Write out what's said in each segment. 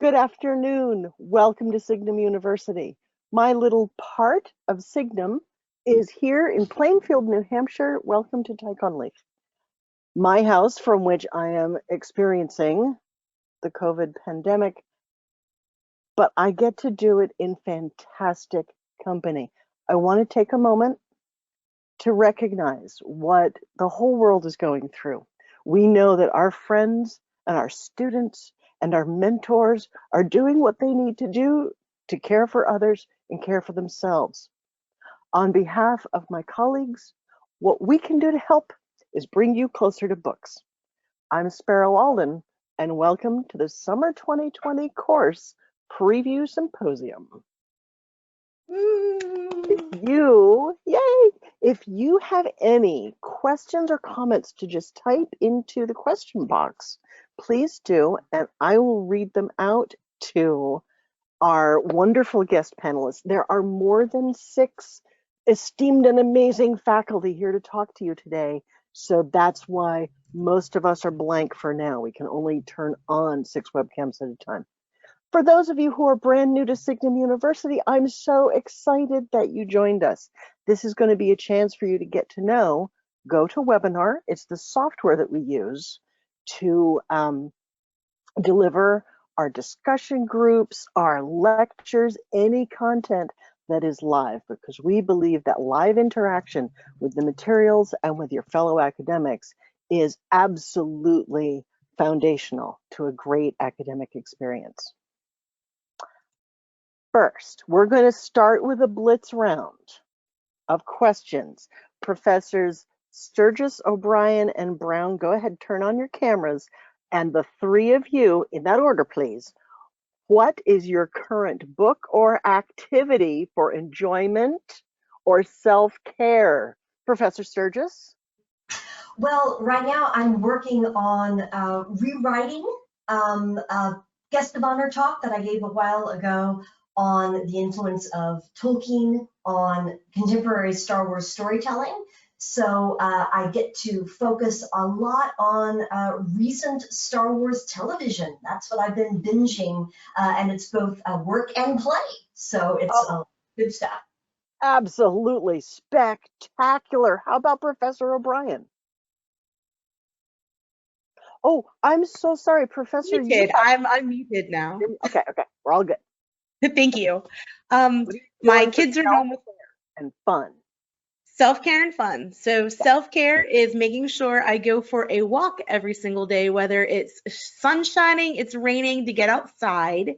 Good afternoon. Welcome to Signum University. My little part of Signum is here in Plainfield, New Hampshire. Welcome to Tycon Leaf, my house from which I am experiencing the COVID pandemic, but I get to do it in fantastic company. I want to take a moment to recognize what the whole world is going through. We know that our friends and our students and our mentors are doing what they need to do to care for others and care for themselves. On behalf of my colleagues, what we can do to help is bring you closer to books. I'm Sparrow Alden, and welcome to the Summer 2020 course Preview Symposium. If you have any questions or comments to just type into the question box, please do, and I will read them out to our wonderful guest panelists. There are more than 6 esteemed and amazing faculty here to talk to you today, so that's why most of us are blank for now. We can only turn on 6 webcams at a time. For those of you who are brand new to Signum University, I'm so excited that you joined us. This is going to be a chance for you to get to know GoToWebinar. It's the software that we use to deliver our discussion groups, our lectures, any content that is live, because we believe that live interaction with the materials and with your fellow academics is absolutely foundational to a great academic experience. First, we're going to start with a blitz round of questions. Professors Sturgis, O'Brien, and Brown, go ahead, turn on your cameras. And the 3 of you, in that order, please. What is your current book or activity for enjoyment or self-care? Professor Sturgis? Well, right now I'm working on rewriting a guest of honor talk that I gave a while ago on the influence of Tolkien on contemporary Star Wars storytelling. So I get to focus a lot on recent Star Wars television. That's what I've been binging, and it's both work and play. So it's good stuff. Absolutely spectacular. How about Professor O'Brien? Oh, I'm so sorry, Professor. I'm muted now. Okay, we're all good. Thank you. My kids are home with and fun. Self-care and fun. So self-care is making sure I go for a walk every single day, whether it's sun shining, it's raining, to get outside.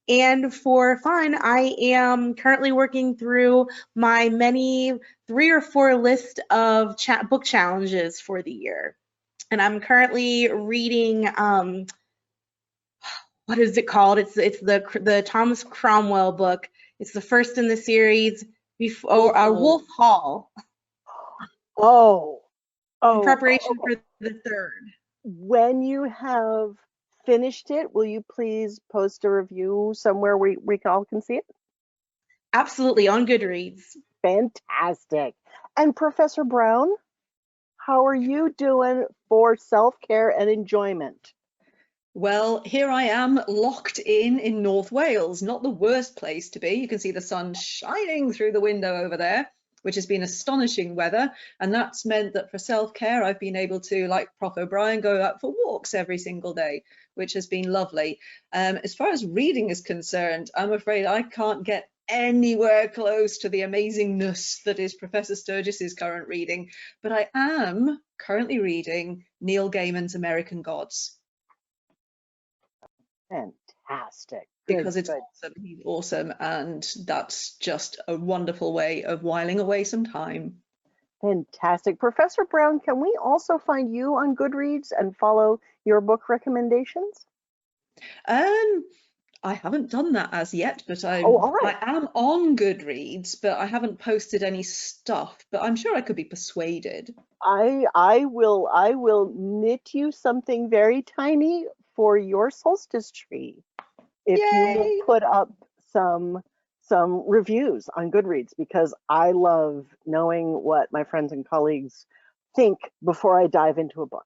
And for fun, I am currently working through my many 3 or 4 list of book challenges for the year. And I'm currently reading, what is it called? It's the Thomas Cromwell book. It's the first in the series, Wolf Hall. In preparation for the 3rd. When you have finished it, will you please post a review somewhere we all can see it? Absolutely, on Goodreads. Fantastic. And Professor Brown, how are you doing for self-care and enjoyment? Well, here I am locked in North Wales, not the worst place to be. You can see the sun shining through the window over there, which has been astonishing weather. And that's meant that for self-care, I've been able to, like Prof. O'Brien, go out for walks every single day, which has been lovely. As far as reading is concerned, I'm afraid I can't get anywhere close to the amazingness that is Professor Sturgis's current reading, but I am currently reading Neil Gaiman's American Gods. Fantastic. Because it's awesome. He's awesome, and that's just a wonderful way of whiling away some time. Fantastic. Professor Brown, can we also find you on Goodreads and follow your book recommendations? I haven't done that as yet, but I am on Goodreads, but I haven't posted any stuff, but I'm sure I could be persuaded. I will knit you something very tiny for your solstice tree if you will put up some reviews on Goodreads, because I love knowing what my friends and colleagues think before I dive into a book.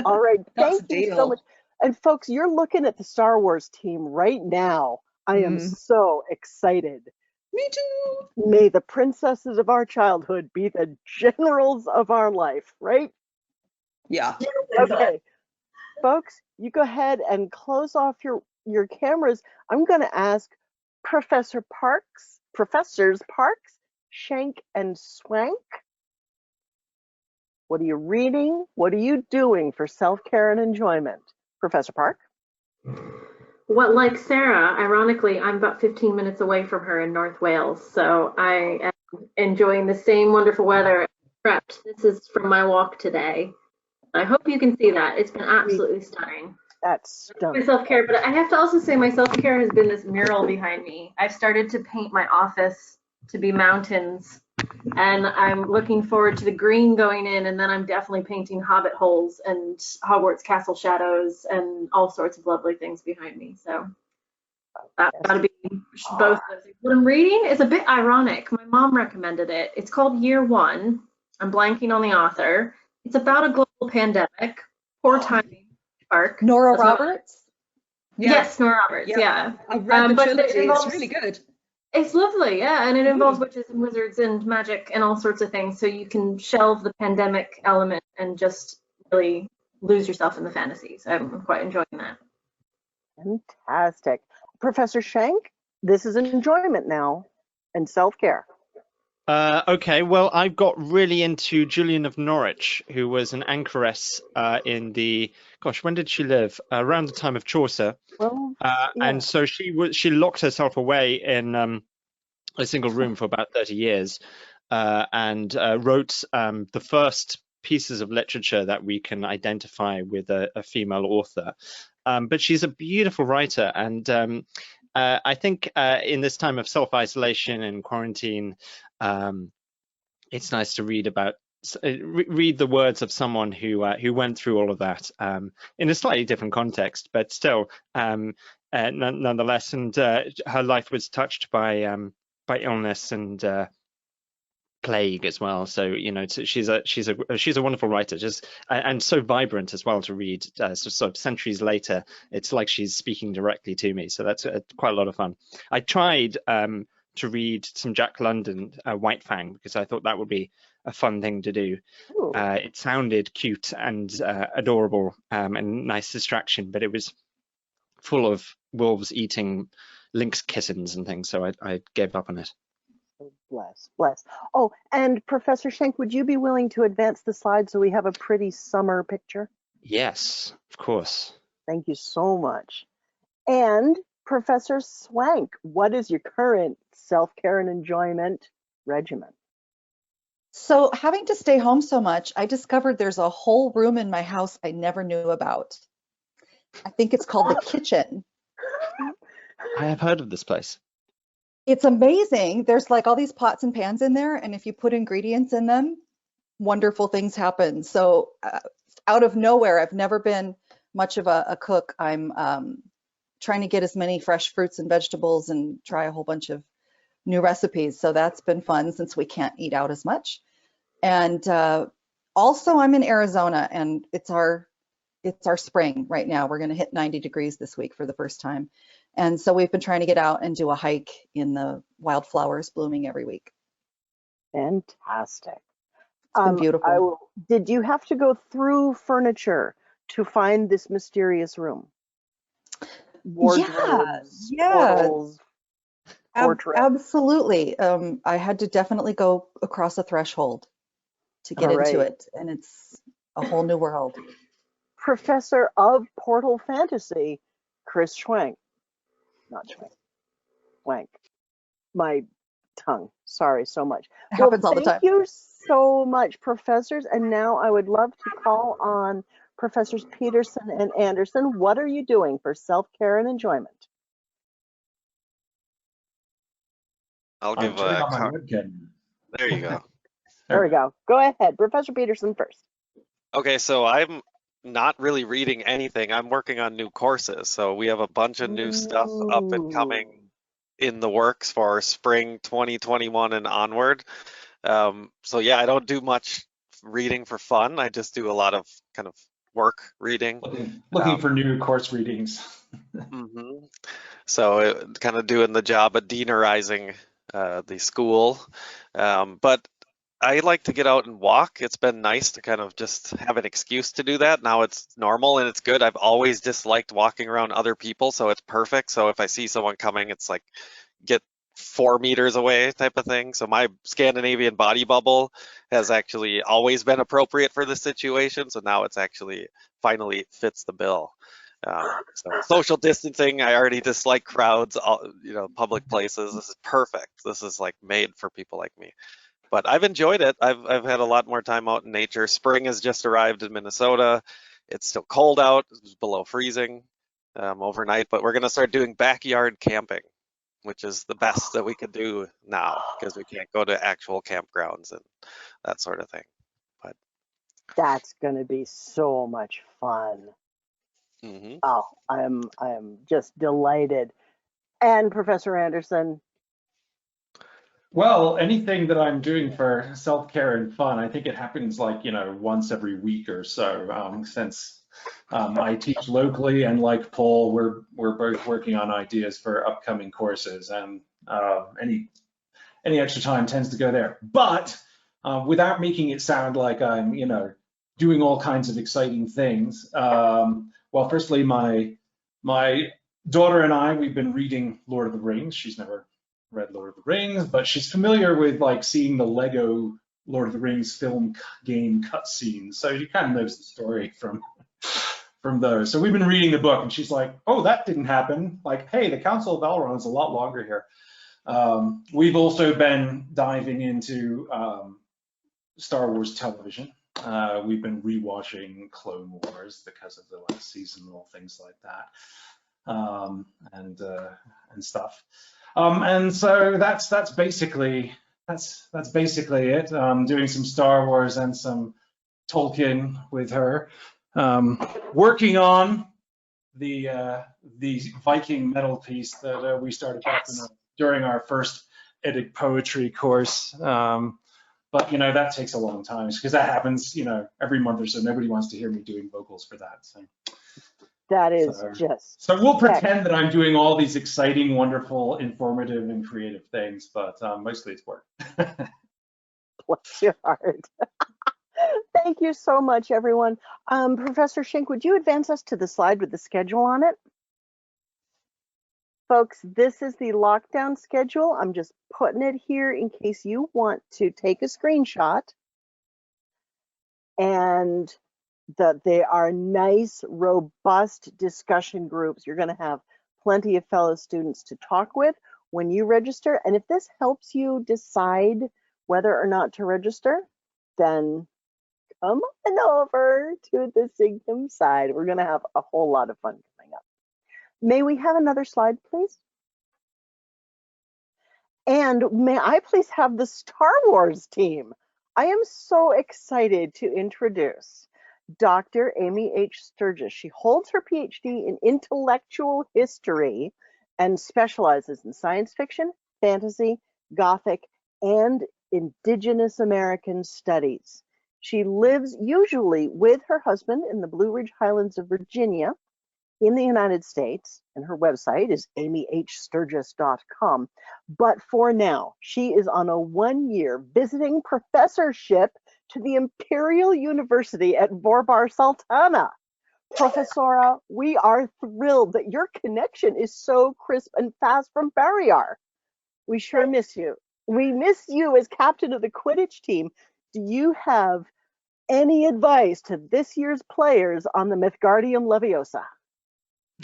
All right, thank you so much. And folks, you're looking at the Star Wars team right now. I am so excited. Me too. May the princesses of our childhood be the generals of our life, right? Yeah. Okay, folks, you go ahead and close off your cameras. I'm going to ask Professors Parks, Shank, and Swank. What are you reading? What are you doing for self-care and enjoyment? Professor Park? Well, like Sarah, ironically, I'm about 15 minutes away from her in North Wales, so I am enjoying the same wonderful weather. Prepped. This is from my walk today. I hope you can see that. It's been absolutely stunning. That's stunning. My self-care, but I have to also say my self-care has been this mural behind me. I've started to paint my office to be mountains, and I'm looking forward to the green going in, and then I'm definitely painting hobbit holes and Hogwarts castle shadows and all sorts of lovely things behind me. So that's got to be both of those things. What I'm reading is a bit ironic. My mom recommended it. It's called Year One. I'm blanking on the author. It's about a global pandemic. Poor timing, Park. Nora Roberts? Yes, Nora Roberts, yeah. I've read the but trilogy. involves, it's really good. It's lovely, yeah, and it involves witches and wizards and magic and all sorts of things, so you can shelve the pandemic element and just really lose yourself in the fantasy. So I'm quite enjoying that. Fantastic. Professor Shank, this is enjoyment now and self-care. Okay, well, I've got really into Julian of Norwich, who was an anchoress in the, gosh, when did she live? Around the time of Chaucer. Well, And so she locked herself away in a single room for about 30 years and wrote the first pieces of literature that we can identify with a female author. But she's a beautiful writer, and I think in this time of self-isolation and quarantine, it's nice to read the words of someone who went through all of that in a slightly different context, but still nonetheless. And her life was touched by illness and plague as well. So she's a wonderful writer, just and so vibrant as well to read. Sort of centuries later, it's like she's speaking directly to me. So that's quite a lot of fun. I tried to read some Jack London, White Fang, because I thought that would be a fun thing to do. It sounded cute and adorable and nice distraction, but it was full of wolves eating lynx kittens and things, so I gave up on it. Bless. Oh, and Professor Shank, would you be willing to advance the slide so we have a pretty summer picture? Yes, of course. Thank you so much. And Professor Swank, what is your current self-care and enjoyment regimen? So having to stay home so much, I discovered there's a whole room in my house I never knew about. I think it's called the kitchen. I have heard of this place. It's amazing. There's like all these pots and pans in there, and if you put ingredients in them, wonderful things happen. So out of nowhere, I've never been much of a cook. I'm trying to get as many fresh fruits and vegetables and try a whole bunch of new recipes. So that's been fun since we can't eat out as much. And also I'm in Arizona, and it's our spring right now. We're going to hit 90 degrees this week for the first time. And so we've been trying to get out and do a hike in the wildflowers blooming every week. Fantastic. It's been beautiful. Did you have to go through furniture to find this mysterious room? Wardrobes, portals, portraits. Absolutely. I had to definitely go across a threshold to get into it, and it's a whole new world. Professor of Portal Fantasy, Chris Schwank. Not Schwank. Schwank. My tongue. Sorry so much. It happens all the time. Thank you so much, professors. And now I would love to call on Professors Peterson and Anderson. What are you doing for self-care and enjoyment? I'll give there you go. There we go. Go ahead, Professor Peterson first. Okay, so I'm not really reading anything. I'm working on new courses. So we have a bunch of new stuff up and coming in the works for spring 2021 and onward. So yeah, I don't do much reading for fun. I just do a lot of kind of work reading. Looking for new course readings. Mhm. So kind of doing the job of deanerizing the school. But I like to get out and walk. It's been nice to kind of just have an excuse to do that. Now it's normal and it's good. I've always disliked walking around other people, so it's perfect. So if I see someone coming, it's like get 4 meters away type of thing. So my Scandinavian body bubble has actually always been appropriate for this situation. So now it's actually finally fits the bill. So social distancing, I already dislike crowds, public places. This is perfect. This is like made for people like me. But I've enjoyed it. I've had a lot more time out in nature. Spring has just arrived in Minnesota. It's still cold out. It's below freezing overnight, but we're going to start doing backyard camping, which is the best that we could do now because we can't go to actual campgrounds and that sort of thing. But That's going to be so much fun. mhm. Oh, I'm just delighted. And Professor Anderson, Well, anything that I'm doing for self-care and fun, I think it happens like, once every week or so, since I teach locally, and like Paul, we're both working on ideas for upcoming courses, and any extra time tends to go there. But without making it sound like I'm, doing all kinds of exciting things. Well, firstly, my daughter and I, we've been reading Lord of the Rings. She's never read Lord of the Rings, but she's familiar with like seeing the Lego Lord of the Rings film game cutscenes. So she kind of knows the story from those. So we've been reading the book, and she's like, "Oh, that didn't happen." Like, "Hey, the Council of Elrond is a lot longer here." We've also been diving into Star Wars television. We've been rewatching Clone Wars because of the last season and all things like that, and stuff. And so that's basically it. Doing some Star Wars and some Tolkien with her. Working on the Viking metal piece that we started talking about during our first Eddic poetry course. But that takes a long time because that happens, every month or so. Nobody wants to hear me doing vocals for that. So that is so we'll pretend that I'm doing all these exciting, wonderful, informative, and creative things, but mostly it's work. Bless your heart. Thank you so much, everyone. Professor Schenk, would you advance us to the slide with the schedule on it? Folks, this is the lockdown schedule. I'm just putting it here in case you want to take a screenshot. And they are nice, robust discussion groups. You're going to have plenty of fellow students to talk with when you register. And if this helps you decide whether or not to register, then come on over to the Signum side. We're going to have a whole lot of fun coming up. May we have another slide, please? And may I please have the Star Wars team? I am so excited to introduce Dr. Amy H. Sturgis. She holds her PhD in intellectual history and specializes in science fiction, fantasy, Gothic, and Indigenous American studies. She lives usually with her husband in the Blue Ridge Highlands of Virginia in the United States, and her website is amyhsturgis.com. But for now, she is on a 1-year visiting professorship to the Imperial University at Vorbar Sultana. Professora, we are thrilled that your connection is so crisp and fast from Barriar. We sure miss you. We miss you as captain of the Quidditch team. Do you have any advice to this year's players on the Guardium Leviosa?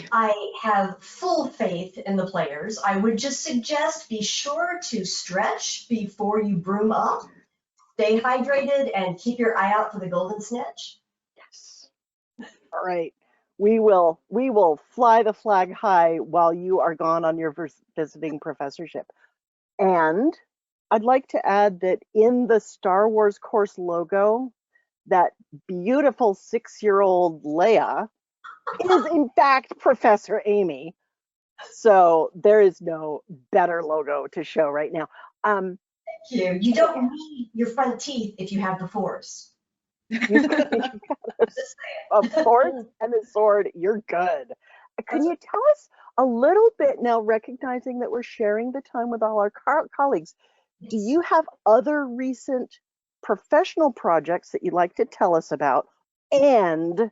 I have full faith in the players. I would just suggest be sure to stretch before you broom up. Stay hydrated and keep your eye out for the golden snitch. Yes. All right. We will fly the flag high while you are gone on your visiting professorship. And I'd like to add that in the Star Wars course logo, that beautiful 6-year-old Leia is in fact Professor Amy. So there is no better logo to show right now. Thank you. You don't need your front teeth if you have the Force. You've got a torch and a sword. You're good. Can you tell us a little bit now, recognizing that we're sharing the time with all our colleagues? Do you have other recent professional projects that you'd like to tell us about? And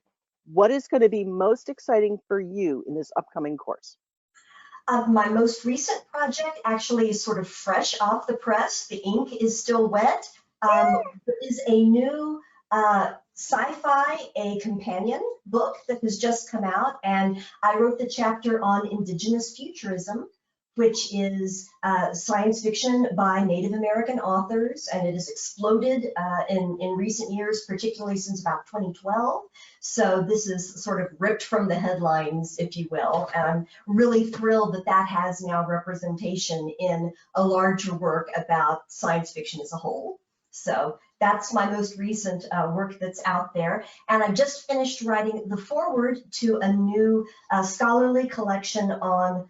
what is going to be most exciting for you in this upcoming course? My most recent project actually is sort of fresh off the press. The ink is still wet. There is a new sci-fi, a companion book that has just come out, and I wrote the chapter on indigenous futurism, which is science fiction by Native American authors, and it has exploded in recent years, particularly since about 2012. So this is sort of ripped from the headlines, if you will, and I'm really thrilled that that has now representation in a larger work about science fiction as a whole. So that's my most recent work that's out there. And I just finished writing the foreword to a new scholarly collection on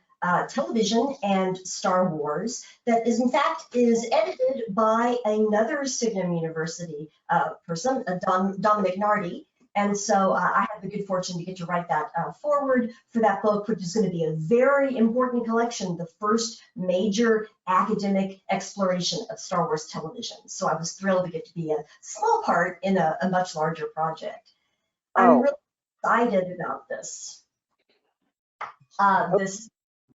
television and Star Wars that is in fact is edited by another Signum University person, Dominic Nardi. And so I had the good fortune to get to write that foreword for that book, which is going to be a very important collection, the first major academic exploration of Star Wars television. So I was thrilled to get to be a small part in a much larger project. I'm really excited about this. This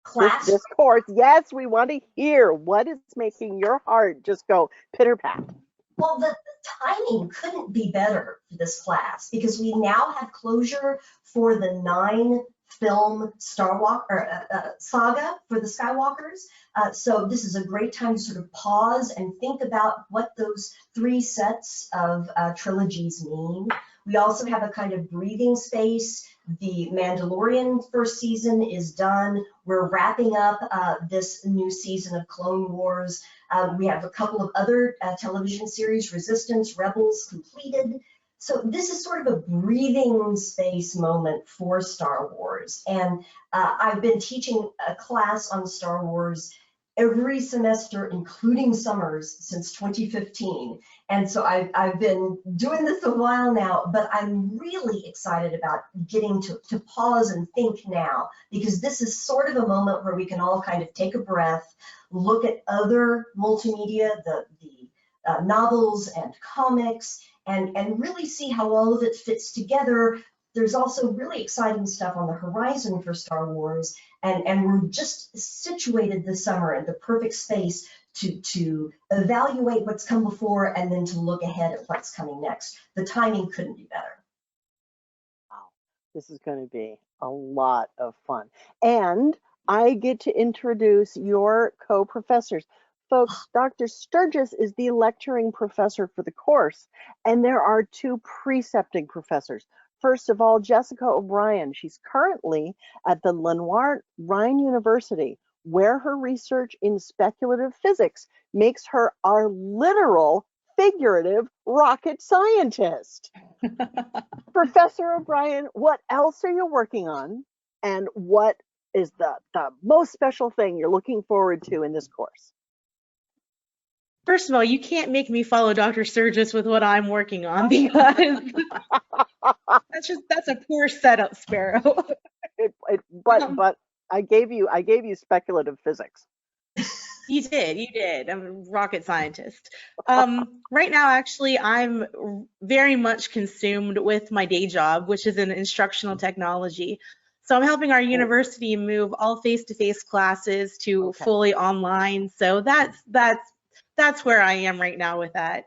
class. This course, yes, we want to hear what is making your heart just go pitter-pat. Well, the timing couldn't be better for this class because we now have closure for the 9-film saga for the Skywalkers. So this is a great time to sort of pause and think about what those 3 sets of trilogies mean. We also have a kind of breathing space. The Mandalorian first season is done. We're wrapping up this new season of Clone Wars. We have a couple of other television series, Resistance, Rebels, completed. So this is sort of a breathing space moment for Star Wars. And I've been teaching a class on Star Wars every semester, including summers, since 2015. And so I've been doing this a while now, but I'm really excited about getting to pause and think now, because this is sort of a moment where we can all kind of take a breath, look at other multimedia, the novels and comics, and really see how all of it fits together. There's also really exciting stuff on the horizon for Star Wars, and we're just situated this summer in the perfect space to evaluate what's come before and then to look ahead at what's coming next. The timing couldn't be better. Wow, this is going to be a lot of fun. And I get to introduce your co-professors. Folks, Dr. Sturgis is the lecturing professor for the course, and there are 2 precepting professors. First of all, Jessica O'Brien. She's currently at the Lenoir Rhine University, where her research in speculative physics makes her our literal, figurative rocket scientist. Professor O'Brien, what else are you working on? And what is the most special thing you're looking forward to in this course? First of all, you can't make me follow Dr. Surgis with what I'm working on, because that's a poor setup, Sparrow. But I gave you speculative physics. You did. I'm a rocket scientist. Right now, actually, I'm very much consumed with my day job, which is in instructional technology. So I'm helping our university move all face-to-face classes to fully online. So that's where I am right now with that.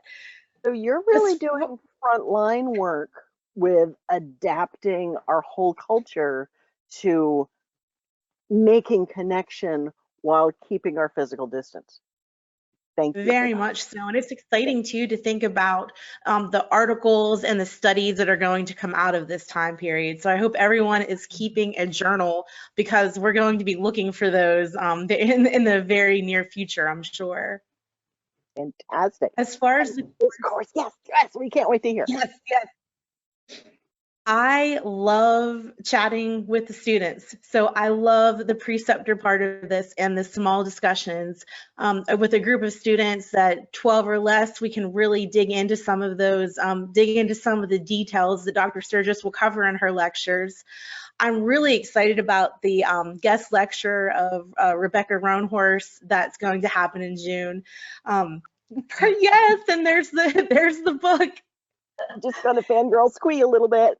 So you're really doing frontline work with adapting our whole culture to making connection while keeping our physical distance. Thank you. Very much so. And it's exciting too to think about the articles and the studies that are going to come out of this time period. So I hope everyone is keeping a journal, because we're going to be looking for those in the very near future, I'm sure. Fantastic. As far as this course, yes, we can't wait to hear. Yes. I love chatting with the students. So I love the preceptor part of this and the small discussions. With a group of students that 12 or less, we can really dig into some of those, dig into some of the details that Dr. Sturgis will cover in her lectures. I'm really excited about the guest lecture of Rebecca Roanhorse that's going to happen in June. Yes, and there's the book. Just gonna fangirl squee a little bit.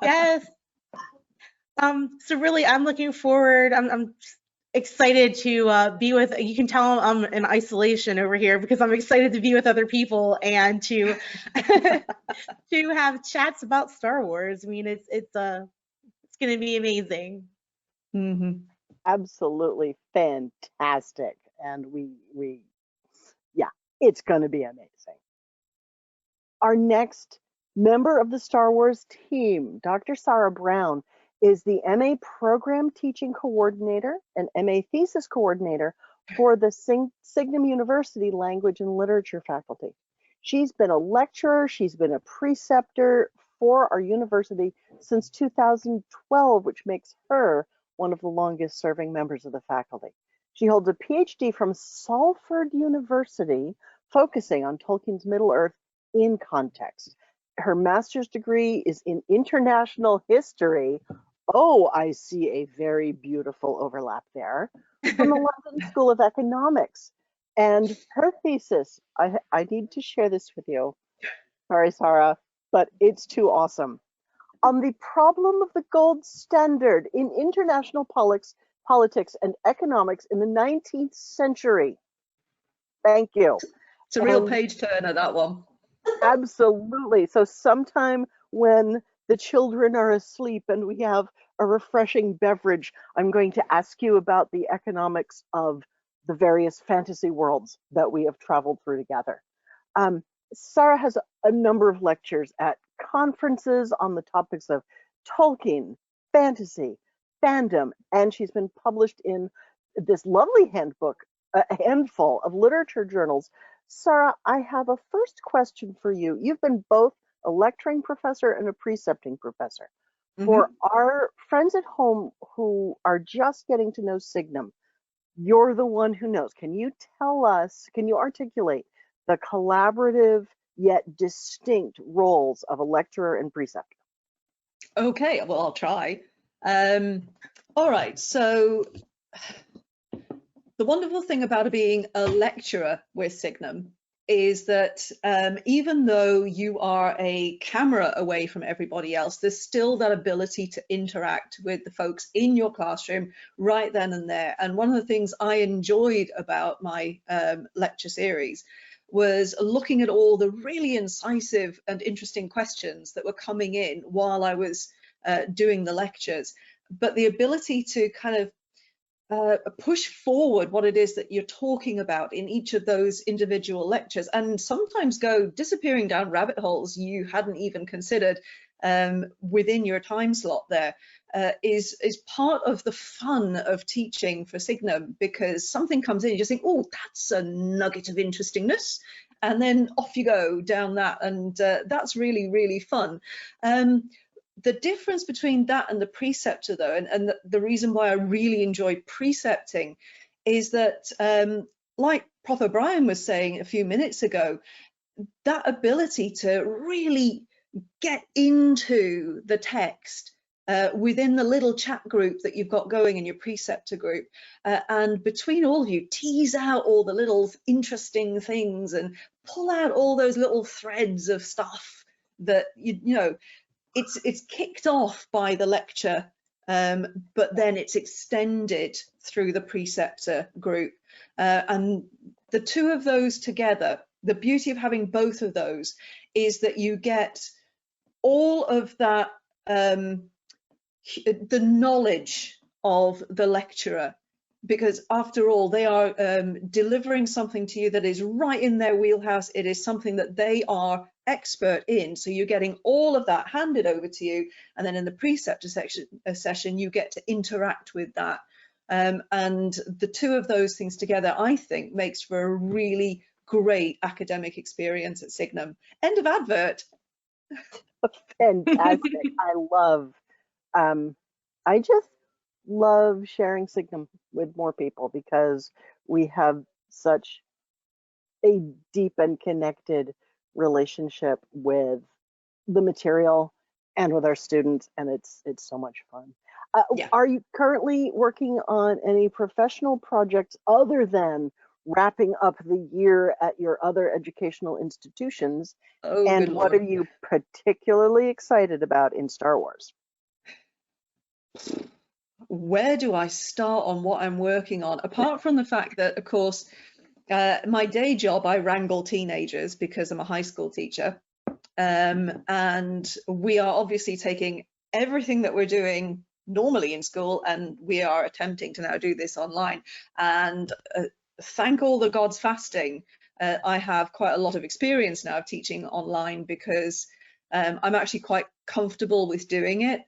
Yes. So really, I'm looking forward. I'm excited to be with. You can tell I'm in isolation over here because I'm excited to be with other people and to to have chats about Star Wars. I mean, it's going to be amazing. Mm-hmm. Absolutely fantastic, and yeah, it's going to be amazing. Our next member of the Star Wars team, Dr. Sarah Brown, is the MA Program Teaching Coordinator and MA Thesis Coordinator for the Signum University Language and Literature faculty. She's been a lecturer, she's been a preceptor for our university since 2012, which makes her one of the longest serving members of the faculty. She holds a PhD from Salford University, focusing on Tolkien's Middle-earth in context. Her master's degree is in international history. Oh, I see a very beautiful overlap there, from the London School of Economics. And her thesis, I need to share this with you. Sorry, Sarah, but it's too awesome. On the problem of the gold standard in international politics and economics in the 19th century. Thank you. It's a real page turner, that one. Absolutely. So sometime when the children are asleep and we have a refreshing beverage, I'm going to ask you about the economics of the various fantasy worlds that we have traveled through together. Sarah has a number of lectures at conferences on the topics of Tolkien, fantasy, fandom, and she's been published in this lovely handbook, a handful of literature journals. Sarah, I have a first question for you. You've been both a lecturing professor and a precepting professor. Mm-hmm. For our friends at home who are just getting to know Signum, you're the one who knows. Can you tell us, can you articulate the collaborative yet distinct roles of a lecturer and preceptor? Okay, well, I'll try. All right, so the wonderful thing about being a lecturer with Signum is that even though you are a camera away from everybody else, there's still that ability to interact with the folks in your classroom right then and there. And one of the things I enjoyed about my lecture series was looking at all the really incisive and interesting questions that were coming in while I was doing the lectures, but the ability to kind of push forward what it is that you're talking about in each of those individual lectures, and sometimes go disappearing down rabbit holes you hadn't even considered within your time slot there, is part of the fun of teaching for Signum, because something comes in, you just think, oh, that's a nugget of interestingness, and then off you go down that, and that's really, really fun. The difference between that and the preceptor, though, and the reason why I really enjoy precepting is that, like Prof. O'Brien was saying a few minutes ago, that ability to really get into the text within the little chat group that you've got going in your preceptor group, and between all of you, tease out all the little interesting things and pull out all those little threads of stuff that, you know, it's kicked off by the lecture, but then it's extended through the preceptor group. And the two of those together, the beauty of having both of those is that you get all of that, the knowledge of the lecturer, because after all, they are delivering something to you that is right in their wheelhouse. It is something that they are expert in, so you're getting all of that handed over to you, and then in the preceptor session you get to interact with that, and the two of those things together, I think, makes for a really great academic experience at Signum. End of advert. Fantastic. I just love sharing Signum with more people because we have such a deep and connected relationship with the material and with our students, and it's so much fun. Yeah. Are you currently working on any professional projects other than wrapping up the year at your other educational institutions? Oh, And good what Lord. are you particularly excited about in Star Wars? Where do I start on what I'm working on? Apart from the fact that, of course, my day job, I wrangle teenagers because I'm a high school teacher. And we are obviously taking everything that we're doing normally in school, and we are attempting to now do this online. And thank all the gods fasting, I have quite a lot of experience now of teaching online because I'm actually quite comfortable with doing it.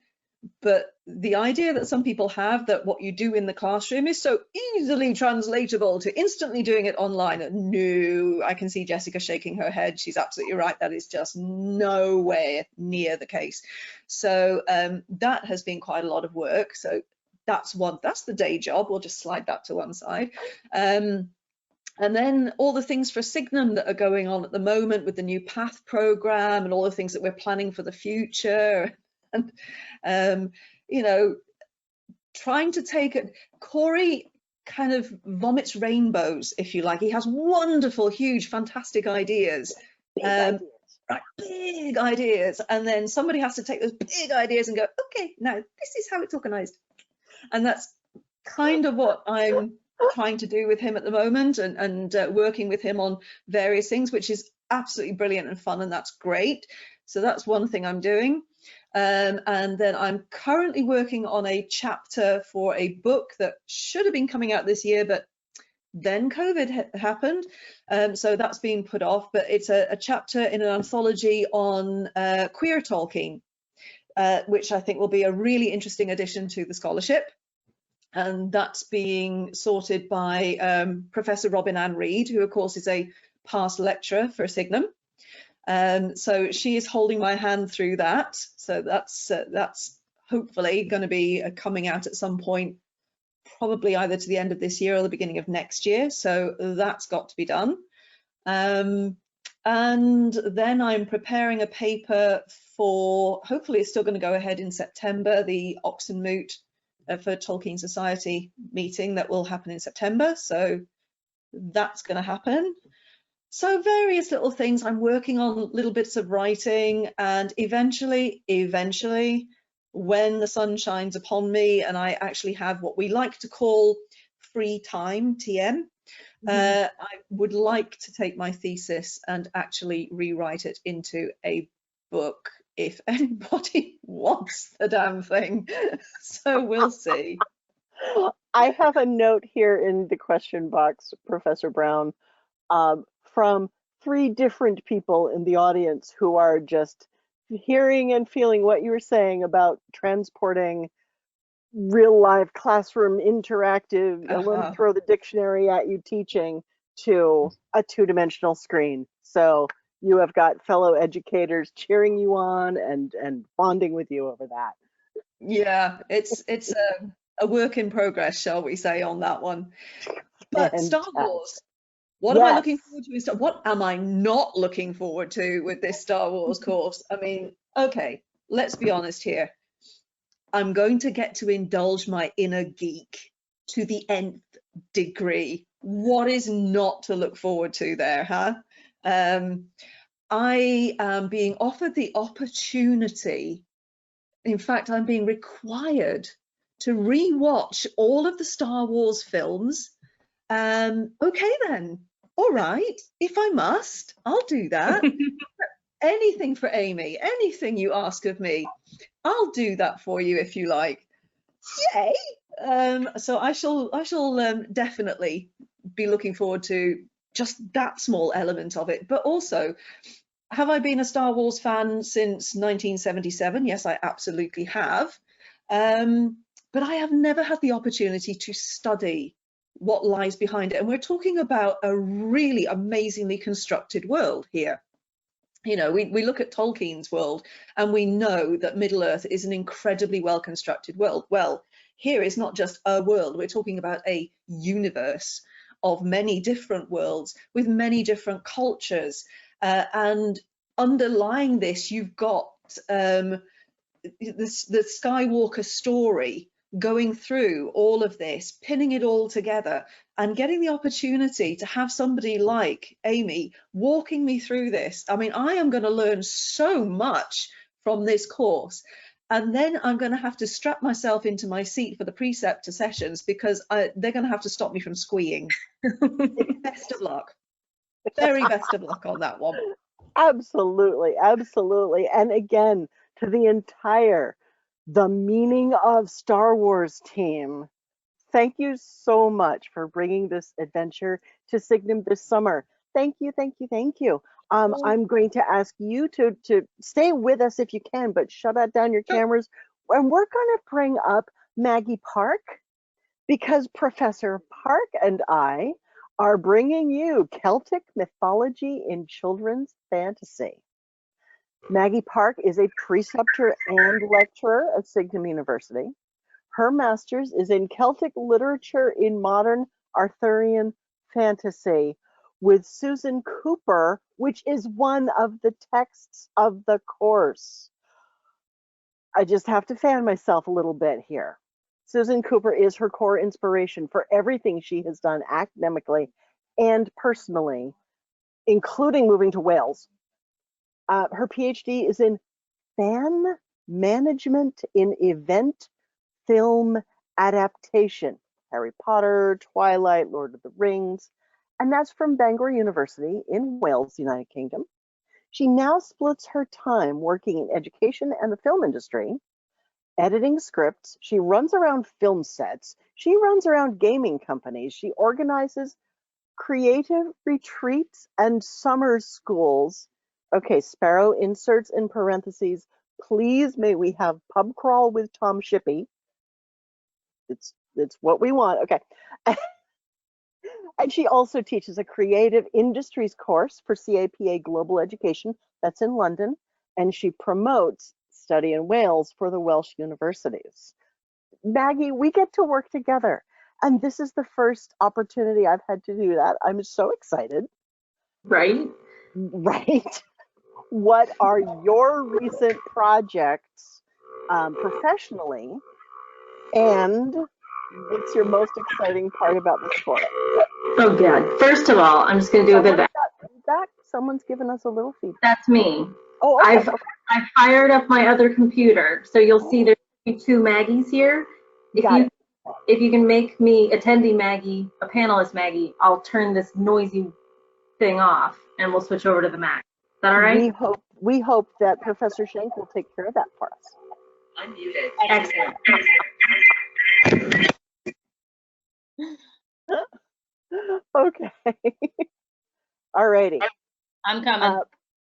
But the idea that some people have that what you do in the classroom is so easily translatable to instantly doing it online, no, I can see Jessica shaking her head. She's absolutely right. That is just nowhere near the case. So that has been quite a lot of work. So that's the day job. We'll just slide that to one side. And then all the things for Signum that are going on at the moment with the new Path program and all the things that we're planning for the future. And you know, trying to take it, Corey kind of vomits rainbows, if you like. He has wonderful, huge, fantastic ideas. Big ideas. And then somebody has to take those big ideas and go, okay, now this is how it's organized. And that's kind of what I'm trying to do with him at the moment, and working with him on various things, which is absolutely brilliant and fun, and that's great. So that's one thing I'm doing. And then I'm currently working on a chapter for a book that should have been coming out this year, but then COVID happened. So that's been put off, but it's a chapter in an anthology on queer Tolkien, which I think will be a really interesting addition to the scholarship. And that's being sorted by Professor Robin Ann Reed, who of course is a past lecturer for Signum. So she is holding my hand through that. So that's hopefully going to be coming out at some point, probably either to the end of this year or the beginning of next year. So that's got to be done. And then I'm preparing a paper for, hopefully it's still going to go ahead in September, the Oxenmoot for Tolkien Society meeting that will happen in September. So that's going to happen. So various little things. I'm working on little bits of writing, and eventually, when the sun shines upon me and I actually have what we like to call free time, TM, I would like to take my thesis and actually rewrite it into a book if anybody wants the damn thing. So we'll see. I have a note here in the question box, Professor Brown, from 3 different people in the audience who are just hearing and feeling what you were saying about transporting real live classroom interactive, let me throw the dictionary at you teaching, to a 2-dimensional screen. So you have got fellow educators cheering you on and bonding with you over that. Yeah, it's a work in progress, shall we say, on that one. But Star Wars, what am I looking forward to? What am I not looking forward to with this Star Wars course? I mean, okay, let's be honest here. I'm going to get to indulge my inner geek to the nth degree. What is not to look forward to there, huh? I am being offered the opportunity, in fact, I'm being required to re-watch all of the Star Wars films. Okay then, all right, if I must, I'll do that. Anything for Amy, anything you ask of me, I'll do that for you if you like. Yay! So I shall definitely be looking forward to just that small element of it. But also, have I been a Star Wars fan since 1977? Yes, I absolutely have. But I have never had the opportunity to study what lies behind it. And we're talking about a really amazingly constructed world here. You know, we look at Tolkien's world and we know that Middle-earth is an incredibly well-constructed world. Well, here it's not just a world, we're talking about a universe of many different worlds with many different cultures. And underlying this, you've got the Skywalker story going through all of this, pinning it all together, and getting the opportunity to have somebody like Amy walking me through this. I mean, I am going to learn so much from this course. And then I'm going to have to strap myself into my seat for the preceptor sessions, because they're going to have to stop me from squeeing. Best of luck. Very best of luck on that one. Absolutely, absolutely. And again, to the meaning of Star Wars team, thank you so much for bringing this adventure to Signum this summer. Thank you, thank you, thank you. I'm going to ask you to stay with us if you can, but shut down your cameras. And we're going to bring up Maggie Park, because Professor Park and I are bringing you Celtic mythology in children's fantasy. Maggie Park is a preceptor and lecturer at Signum University. Her master's is in Celtic literature in modern Arthurian fantasy with Susan Cooper, which is one of the texts of the course. I just have to fan myself a little bit here. Susan Cooper is her core inspiration for everything she has done academically and personally, including moving to Wales. Her PhD is in fan management in event film adaptation. Harry Potter, Twilight, Lord of the Rings, and that's from Bangor University in Wales, United Kingdom. She now splits her time working in education and the film industry, editing scripts. She runs around film sets. She runs around gaming companies. She organizes creative retreats and summer schools. Okay, Sparrow inserts in parentheses, please may we have pub crawl with Tom Shippy. It's what we want. Okay. And she also teaches a creative industries course for CAPA Global Education that's in London, and she promotes study in Wales for the Welsh universities. Maggie, we get to work together, and this is the first opportunity I've had to do that. I'm so excited. Right? Right. What are your recent projects professionally, and what's your most exciting part about this course? Oh, God. First of all, I'm just going to do a bit of feedback. Someone's given us a little feedback. That's me. Oh, okay. I fired up my other computer, so you'll see there's 2 Maggies here. If you can make me attendee Maggie, a panelist Maggie, I'll turn this noisy thing off, and we'll switch over to the Mac. Is that all right? We hope that Professor Shank will take care of that for us. I'm muted. Excellent. Okay. All righty. I'm coming.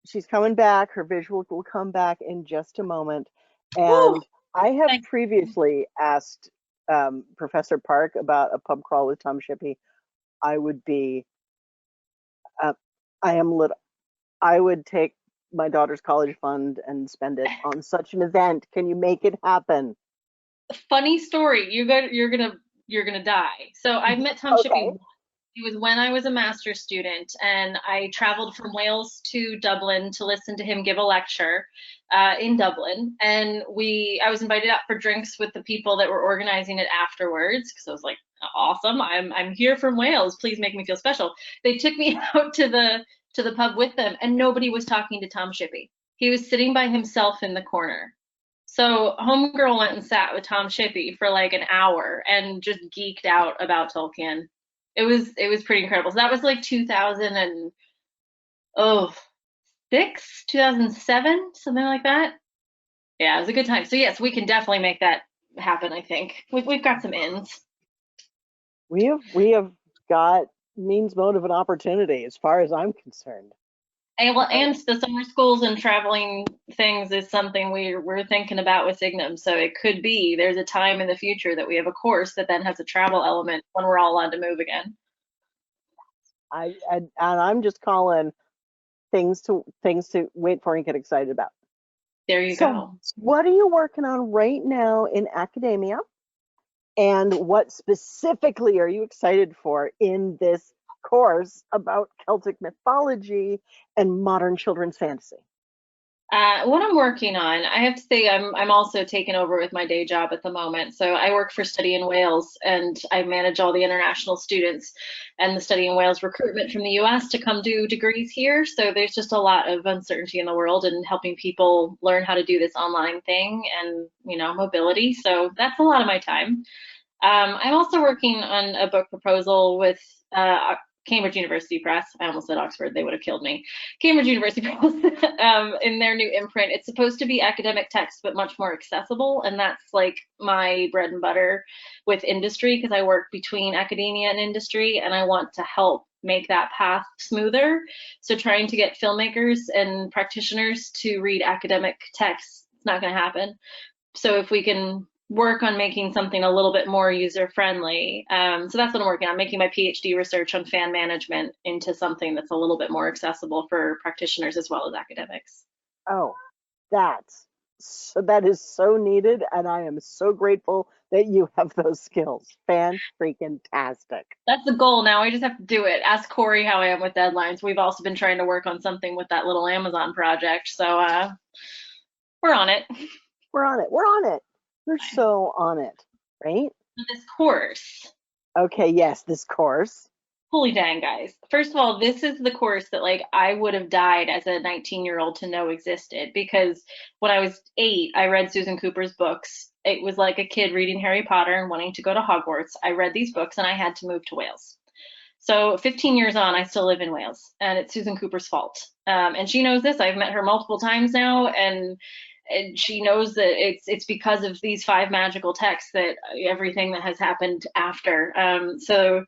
She's coming back. Her visual will come back in just a moment. And I have previously asked Professor Park about a pub crawl with Tom Shippy. I would take my daughter's college fund and spend it on such an event. Can you make it happen? Funny story. You're gonna die. So I've met Tom Shippy. It was when I was a master's student, and I traveled from Wales to Dublin to listen to him give a lecture in Dublin. And I was invited out for drinks with the people that were organizing it afterwards, because I was like, awesome, I'm here from Wales, please make me feel special. They took me out to the pub with them, and nobody was talking to Tom Shippy. He was sitting by himself in the corner. So homegirl went and sat with Tom Shippy for like an hour and just geeked out about Tolkien. It was pretty incredible. So that was like 2006, 2007, something like that. Yeah, it was a good time. So yes, we can definitely make that happen. I think we've got some ins. We have got means, motive, and opportunity as far as I'm concerned. And the summer schools and traveling things is something we're thinking about with Signum. So it could be there's a time in the future that we have a course that then has a travel element when we're all allowed to move again. And I'm just calling things to wait for and get excited about. There you So go. what are you working on right now in academia? And what specifically are you excited for in this course about Celtic mythology and modern children's fantasy? What I'm working on, I have to say I'm also taking over with my day job at the moment. So I work for Study in Wales, and I manage all the international students and the Study in Wales recruitment from the US to come do degrees here. So there's just a lot of uncertainty in the world, and helping people learn how to do this online thing and, you know, mobility. So that's a lot of my time. I'm also working on a book proposal with Cambridge University Press. I almost said Oxford, they would have killed me. Cambridge University Press, in their new imprint. It's supposed to be academic text, but much more accessible. And that's like my bread and butter with industry, because I work between academia and industry, and I want to help make that path smoother. So trying to get filmmakers and practitioners to read academic texts, it's not going to happen. So if we can work on making something a little bit more user-friendly. So that's what I'm working on, making my PhD research on fan management into something that's a little bit more accessible for practitioners as well as academics. Oh, that is so needed, and I am so grateful that you have those skills. Fan-freaking-tastic. That's the goal now. I just have to do it. Ask Corey how I am with deadlines. We've also been trying to work on something with that little Amazon project. So we're on it. We're on it. We're on it. We're so on it, right? This course. Okay, yes, this course. Holy dang, guys. First of all, this is the course that like I would have died as a 19-year-old to know existed, because when I was 8, I read Susan Cooper's books. It was like a kid reading Harry Potter and wanting to go to Hogwarts. I read these books and I had to move to Wales. So 15 years on, I still live in Wales, and it's Susan Cooper's fault. And she knows this. I've met her multiple times now, and she knows that it's because of these 5 magical texts that everything that has happened after. So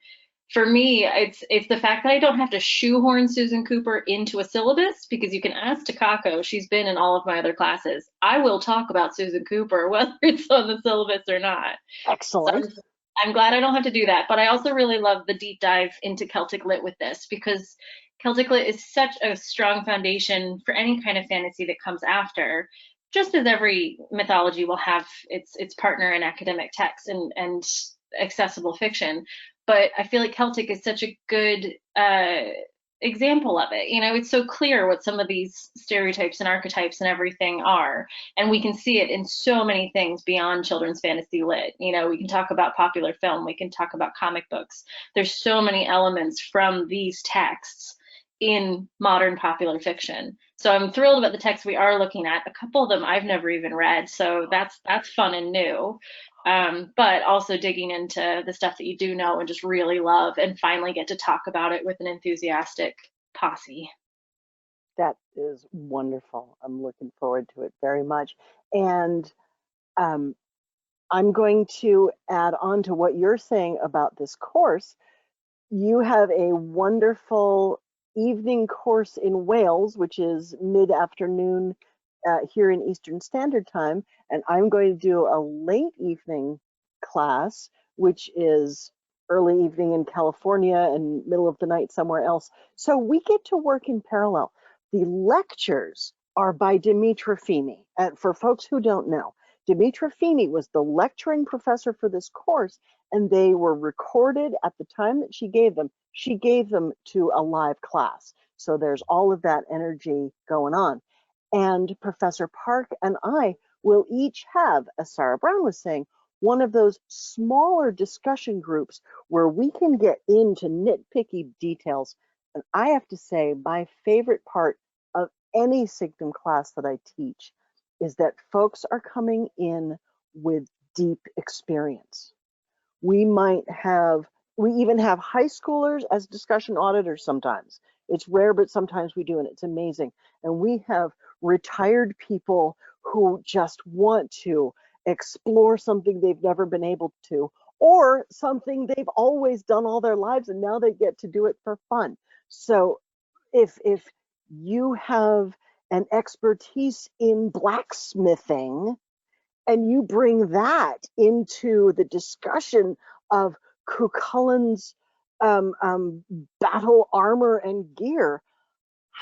for me, it's the fact that I don't have to shoehorn Susan Cooper into a syllabus, because you can ask Takako, she's been in all of my other classes. I will talk about Susan Cooper, whether it's on the syllabus or not. Excellent. So I'm glad I don't have to do that, but I also really love the deep dive into Celtic Lit with this, because Celtic Lit is such a strong foundation for any kind of fantasy that comes after. Just as every mythology will have its partner in academic text and accessible fiction, but I feel like Celtic is such a good example of it. You know, it's so clear what some of these stereotypes and archetypes and everything are, and we can see it in so many things beyond children's fantasy lit. You know, we can talk about popular film, we can talk about comic books. There's so many elements from these texts in modern popular fiction. So I'm thrilled about the texts we are looking at. A couple of them I've never even read, so that's fun and new. But also digging into the stuff that you do know and just really love, and finally get to talk about it with an enthusiastic posse. That is wonderful. I'm looking forward to it very much. And I'm going to add on to what you're saying about this course. You have a wonderful evening course in Wales, which is mid-afternoon here in Eastern Standard Time, and I'm going to do a late evening class, which is early evening in California and middle of the night somewhere else. So we get to work in parallel. The lectures are by Dimitra Fimi. And for folks who don't know, Dimitra Fimi was the lecturing professor for this course, and they were recorded at the time that she gave them. She gave them to a live class. So there's all of that energy going on. And Professor Park and I will each have, as Sarah Brown was saying, one of those smaller discussion groups where we can get into nitpicky details. And I have to say, my favorite part of any Signum class that I teach is that folks are coming in with deep experience. We even have high schoolers as discussion auditors sometimes. It's rare, but sometimes we do, and it's amazing. And we have retired people who just want to explore something they've never been able to, or something they've always done all their lives, and now they get to do it for fun. So if you have an expertise in blacksmithing, and you bring that into the discussion of Cuchulain's battle armor and gear,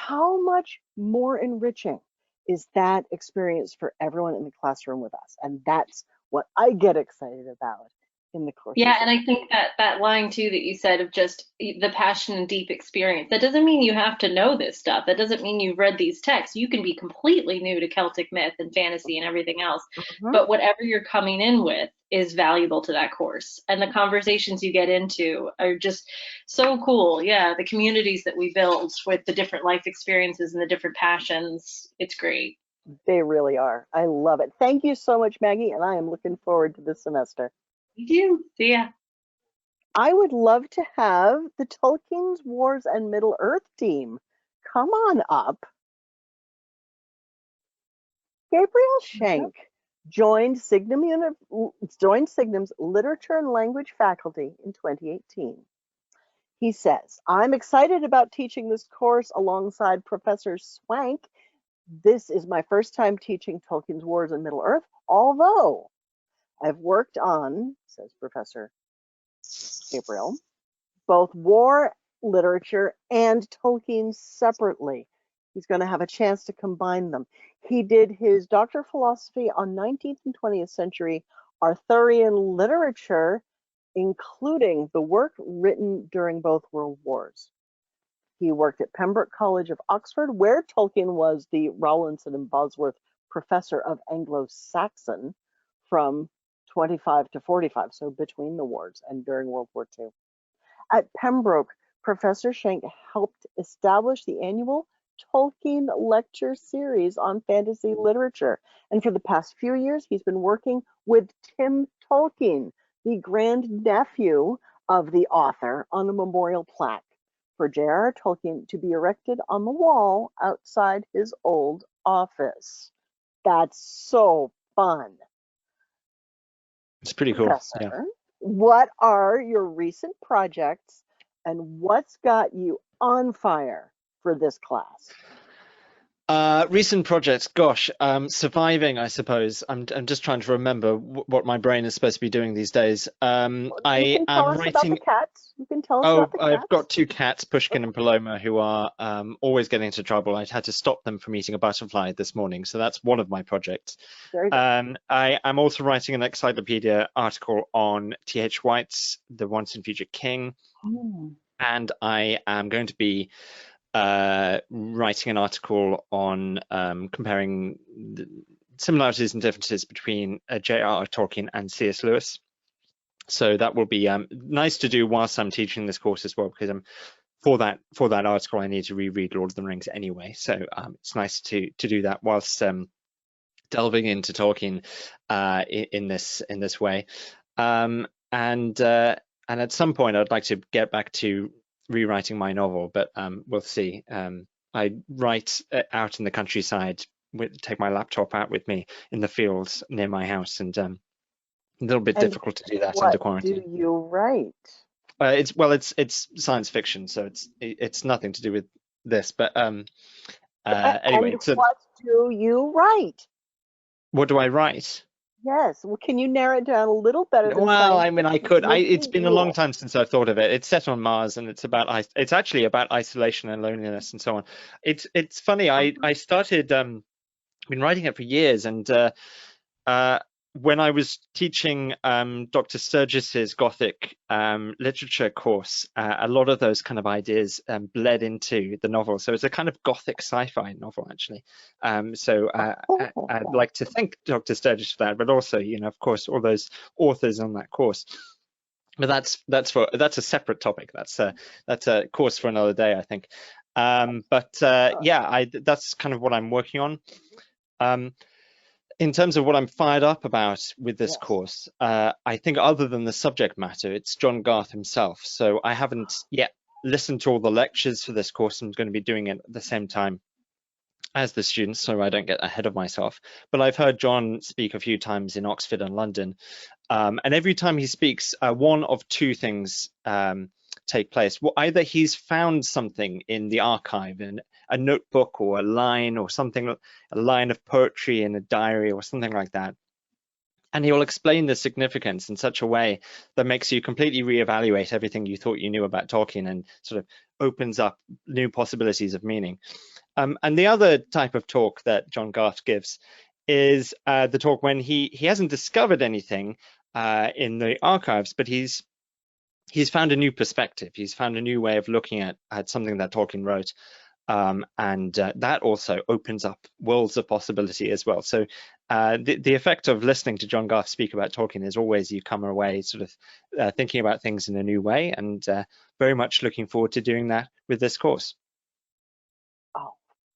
how much more enriching is that experience for everyone in the classroom with us? And that's what I get excited about in the courses. Yeah, and I think that that line too that you said of just the passion and deep experience, that doesn't mean you have to know this stuff. That doesn't mean you've read these texts. You can be completely new to Celtic myth and fantasy and everything else. But whatever you're coming in with is valuable to that course. And the conversations you get into are just so cool. Yeah, the communities that we build with the different life experiences and the different passions, it's great. They really are. I love it. Thank you so much, Maggie, and I am looking forward to this semester. Thank you. See ya. I would love to have the Tolkien's Wars and Middle-earth team. Come on up. Gabriel Schenk joined Signum's Literature and Language faculty in 2018. He says, I'm excited about teaching this course alongside Professor Swank. This is my first time teaching Tolkien's Wars and Middle-earth, although I've worked on, says Professor Gabriel, both war literature and Tolkien separately. He's going to have a chance to combine them. He did his Doctor of Philosophy on 19th and 20th century Arthurian literature, including the work written during both World Wars. He worked at Pembroke College of Oxford, where Tolkien was the Rowlandson and Bosworth Professor of Anglo-Saxon from 25 to 45, so between the wars and during World War II. At Pembroke, Professor Schenk helped establish the annual Tolkien lecture series on fantasy literature. And for the past few years, he's been working with Tim Tolkien, the grandnephew of the author, on a memorial plaque for J.R.R. Tolkien to be erected on the wall outside his old office. That's so fun. It's pretty cool. Professor, Yeah. what are your recent projects and what's got you on fire for this class? Recent projects, gosh, surviving, I suppose. I'm just trying to remember what my brain is supposed to be doing these days. I am writing. About the cats. You can tell us about the cats. I've got two cats, Pushkin and Paloma, who are always getting into trouble. I had to stop them from eating a butterfly this morning, so that's one of my projects. Very good. I am also writing an encyclopedia article on T.H. White's The Once and Future King, and I am going to be writing an article on comparing the similarities and differences between J.R.R. Tolkien and C.S. Lewis. So that will be nice to do whilst I'm teaching this course as well, because for that article I need to reread Lord of the Rings anyway. So it's nice to do that whilst delving into Tolkien in this way. And at some point I'd like to get back to rewriting my novel, but we'll see. I write out in the countryside, take my laptop out with me in the fields near my house, and a little bit difficult to do that under quarantine. What do you write? It's science fiction, so it's nothing to do with this. But anyway, and what do you write? What do I write? Yes. Well, can you narrow it down a little better? Well, I mean, I could. It's been a long time since I've thought of it. It's set on Mars, and it's actually about isolation and loneliness and so on. It's funny. I started been writing it for years, and when I was teaching Dr. Sturgis's Gothic literature course, a lot of those kind of ideas bled into the novel. So it's a kind of Gothic sci-fi novel, actually. I'd like to thank Dr. Sturgis for that, but also, of course, all those authors on that course. But that's a separate topic. That's a course for another day, I think. That's kind of what I'm working on. In terms of what I'm fired up about with this course, I think other than the subject matter, it's John Garth himself. So I haven't yet listened to all the lectures for this course. I'm going to be doing it at the same time as the students, so I don't get ahead of myself. But I've heard John speak a few times in Oxford and London. And every time he speaks, one of two things take place. Well, either he's found something in the archive, in a notebook or a line or something, a line of poetry in a diary or something like that, And he will explain the significance in such a way that makes you completely reevaluate everything you thought you knew about Tolkien and sort of opens up new possibilities of meaning. And the other type of talk that John Garth gives is the talk when he hasn't discovered anything in the archives, but he's found a new perspective. He's found a new way of looking at something that Tolkien wrote. And that also opens up worlds of possibility as well. So the effect of listening to John Garth speak about Tolkien is always you come away sort of thinking about things in a new way, and very much looking forward to doing that with this course. Oh,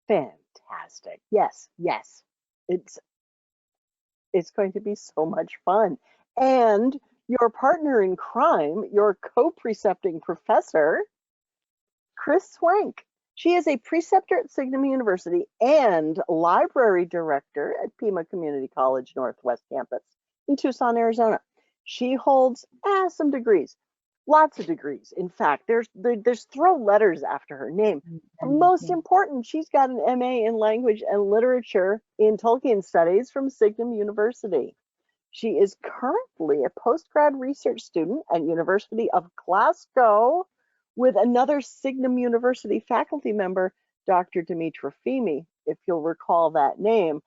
fantastic. Yes, yes. It's going to be so much fun. And your partner in crime, your co-precepting professor, Chris Swank. She is a preceptor at Signum University and library director at Pima Community College Northwest Campus in Tucson, Arizona. She holds some degrees, lots of degrees. In fact, there's throw letters after her name. Most important, she's got an MA in Language and Literature in Tolkien Studies from Signum University. She is currently a postgrad research student at University of Glasgow with another Signum University faculty member, Dr. Dimitra Fimi. If you'll recall that name,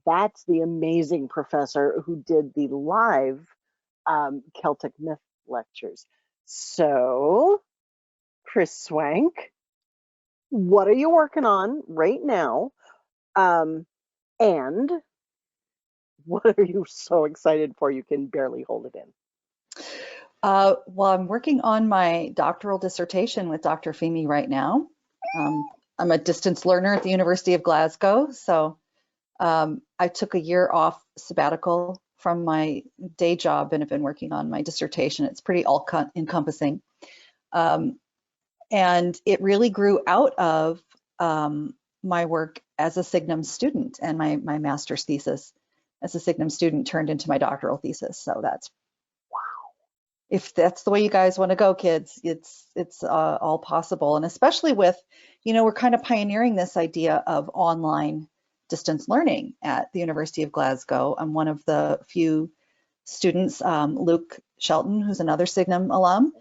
that's the amazing professor who did the live Celtic Myth lectures. So, Chris Swank, what are you working on right now? And what are you so excited for you can barely hold it in? Well, I'm working on my doctoral dissertation with Dr. Fimi right now. I'm a distance learner at the University of Glasgow, so I took a year off sabbatical from my day job and have been working on my dissertation. It's pretty all-encompassing. And it really grew out of my work as a Signum student, and my master's thesis as a Signum student turned into my doctoral thesis. So that's, wow. If that's the way you guys want to go, kids, it's all possible. And especially with, we're kind of pioneering this idea of online distance learning at the University of Glasgow. I'm one of the few students, Luke Shelton, who's another Signum alum,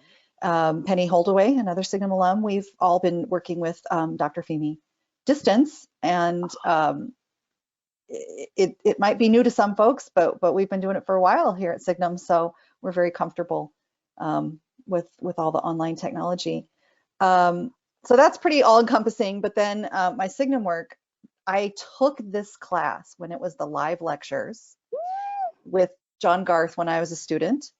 Penny Holdaway, another Signum alum. We've all been working with Dr. Fimi distance, and it might be new to some folks, but we've been doing it for a while here at Signum, so we're very comfortable with all the online technology. So that's pretty all-encompassing. But then my Signum work, I took this class when it was the live lectures with John Garth when I was a student,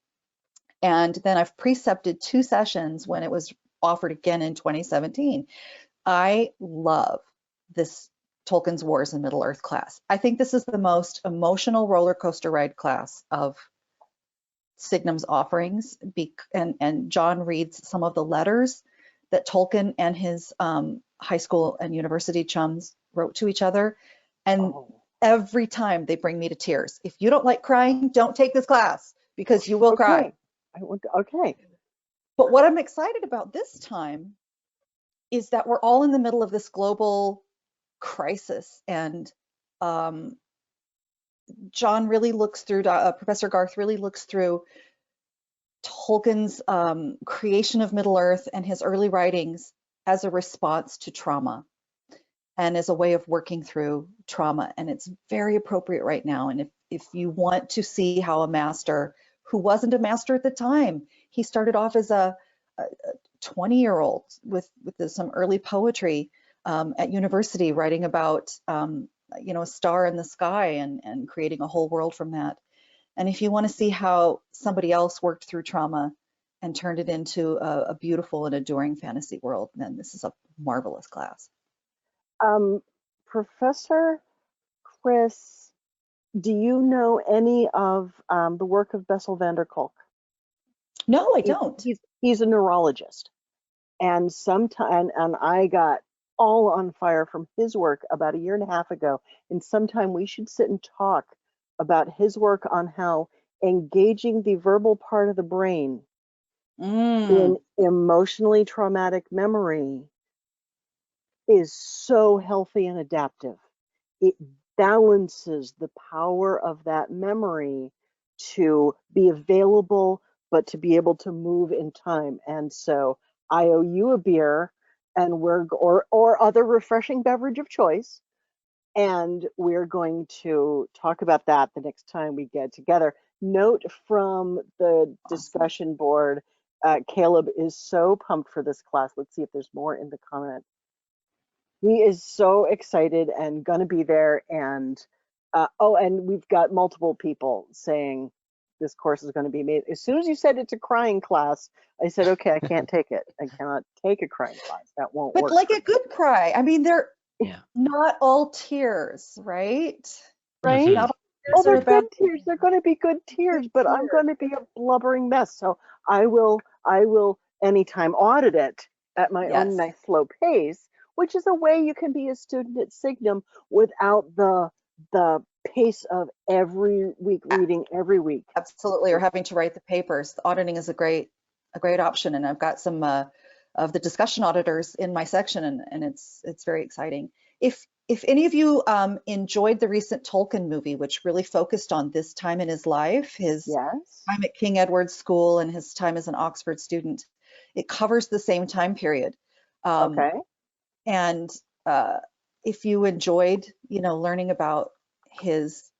and then I've precepted 2 sessions when it was offered again in 2017. I love this Tolkien's Wars in Middle-earth class. I think this is the most emotional roller coaster ride class of Signum's offerings, and John reads some of the letters that Tolkien and his high school and university chums wrote to each other, and every time they bring me to tears. If you don't like crying, don't take this class, because you will cry. Okay. But what I'm excited about this time is that we're all in the middle of this global crisis, and John really looks through, Professor Garth really looks through Tolkien's creation of Middle-earth and his early writings as a response to trauma and as a way of working through trauma. And it's very appropriate right now. And if you want to see how a master who wasn't a master at the time, he started off as a 20-year-old with some early poetry at university, writing about a star in the sky and creating a whole world from that. And if you want to see how somebody else worked through trauma and turned it into a beautiful and enduring fantasy world, then this is a marvelous class. Professor Chris, do you know any of the work of Bessel van der Kolk? No, I don't. He's a neurologist, and I got all on fire from his work about a year and a half ago. And sometime we should sit and talk about his work on how engaging the verbal part of the brain in emotionally traumatic memory is so healthy and adaptive. It balances the power of that memory to be available, but to be able to move in time. And so I owe you a beer, and or other refreshing beverage of choice. And we're going to talk about that the next time we get together. Note from the discussion board, Caleb is so pumped for this class. Let's see if there's more in the comment. He is so excited and gonna be there. And and we've got multiple people saying this course is going to be made. As soon as you said it's a crying class, I said, okay, I can't take it. I cannot take a crying class. That won't work. But like a good cry. I mean, they're Yeah. not all tears, right? Right? Not all tears They're are bad. good tears. They're going to be good tears, but I'm going to be a blubbering mess. So I will anytime audit it at my own nice slow pace, which is a way you can be a student at Signum without the pace of every week reading every week. Absolutely, or having to write the papers. The auditing is a great option, and I've got some of the discussion auditors in my section, and it's very exciting. If any of you enjoyed the recent Tolkien movie, which really focused on this time in his life, his time at King Edward's School and his time as an Oxford student, it covers the same time period. Okay. And if you enjoyed, learning about his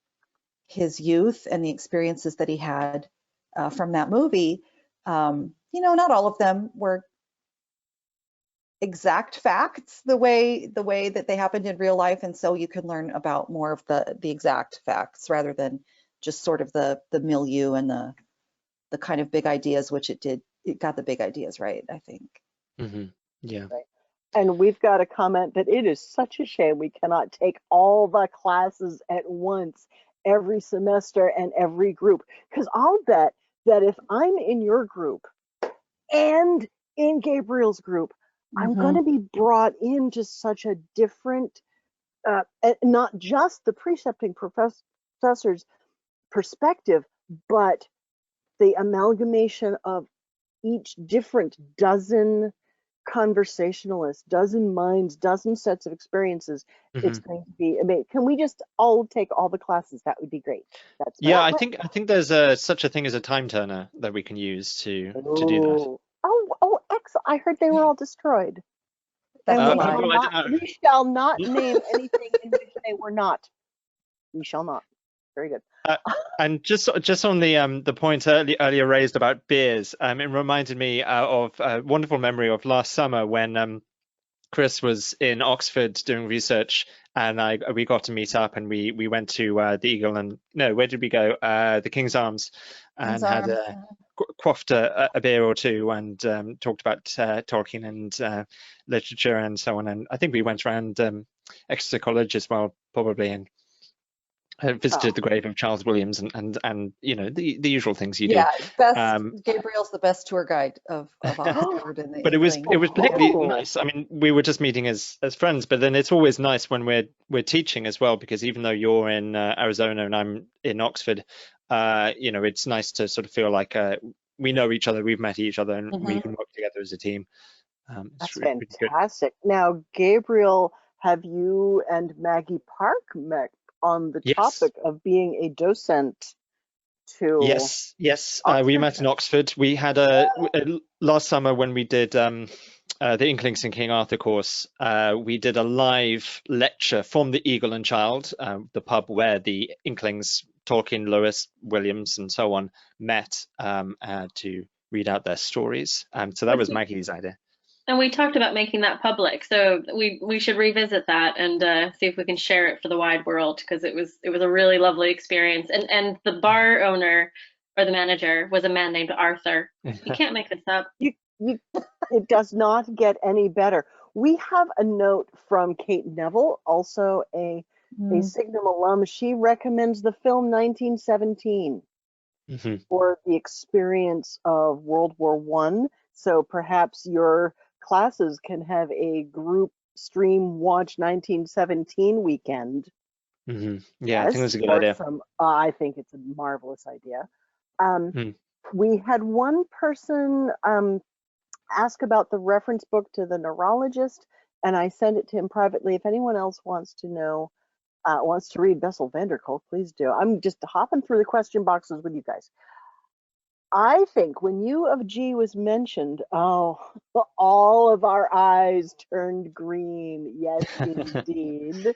youth and the experiences that he had from that movie, not all of them were exact facts the way that they happened in real life, and so you can learn about more of the exact facts rather than just sort of the milieu and the kind of big ideas, which it got the big ideas right, I think. Mm-hmm. Yeah. Right. And we've got a comment that it is such a shame we cannot take all the classes at once every semester and every group, because I'll bet that if I'm in your group and in Gabriel's group, I'm going to be brought into such a different, not just the precepting professor's perspective, but the amalgamation of each different dozen conversationalists, dozen minds, dozen sets of experiences. It's going to be amazing. Can we just all take all the classes? That would be great. That's I think there's such a thing as a time turner that we can use to do that. Oh, excellent. I heard they were all destroyed. That's a And lie. we shall not name anything in which they were not. We shall not. Very good. And just on the point earlier raised about beers, it reminded me of a wonderful memory of last summer when Chris was in Oxford doing research, and we got to meet up, and we went to the Eagle, and no, where did we go? The King's Arms, and quaffed a beer or two, and talked about Tolkien and literature and so on. And I think we went around Exeter College as well, probably, and visited the grave of Charles Williams and the usual things you do. Gabriel's the best tour guide of Oxford. But it was particularly nice. I mean, we were just meeting as friends, but then it's always nice when we're teaching as well, because even though you're in Arizona and I'm in Oxford, it's nice to sort of feel like we know each other, we've met each other, and we can work together as a team. That's fantastic. Now, Gabriel, have you and Maggie Park met on the topic of being a docent to? Yes. We met in Oxford. We had last summer when we did the Inklings and King Arthur course, we did a live lecture from the Eagle and Child, the pub where the Inklings, Tolkien, Lewis, Williams, and so on met to read out their stories. So that was Maggie's idea. And we talked about making that public, so we should revisit that and see if we can share it for the wide world, because it was a really lovely experience. And the bar owner or the manager was a man named Arthur. You can't make this up. It does not get any better. We have a note from Kate Neville, also a Signum alum. She recommends the film 1917 for the experience of World War I. So perhaps your classes can have a group stream watch 1917 weekend. Yeah, I think that's a good idea. I think it's a marvelous idea. We had one person ask about the reference book to the neurologist, and I sent it to him privately. If anyone else wants to know wants to read Bessel van der Kolk, please do. I'm just hopping through the question boxes with you guys. I think when U of G was mentioned, oh, all of our eyes turned green. Yes, indeed.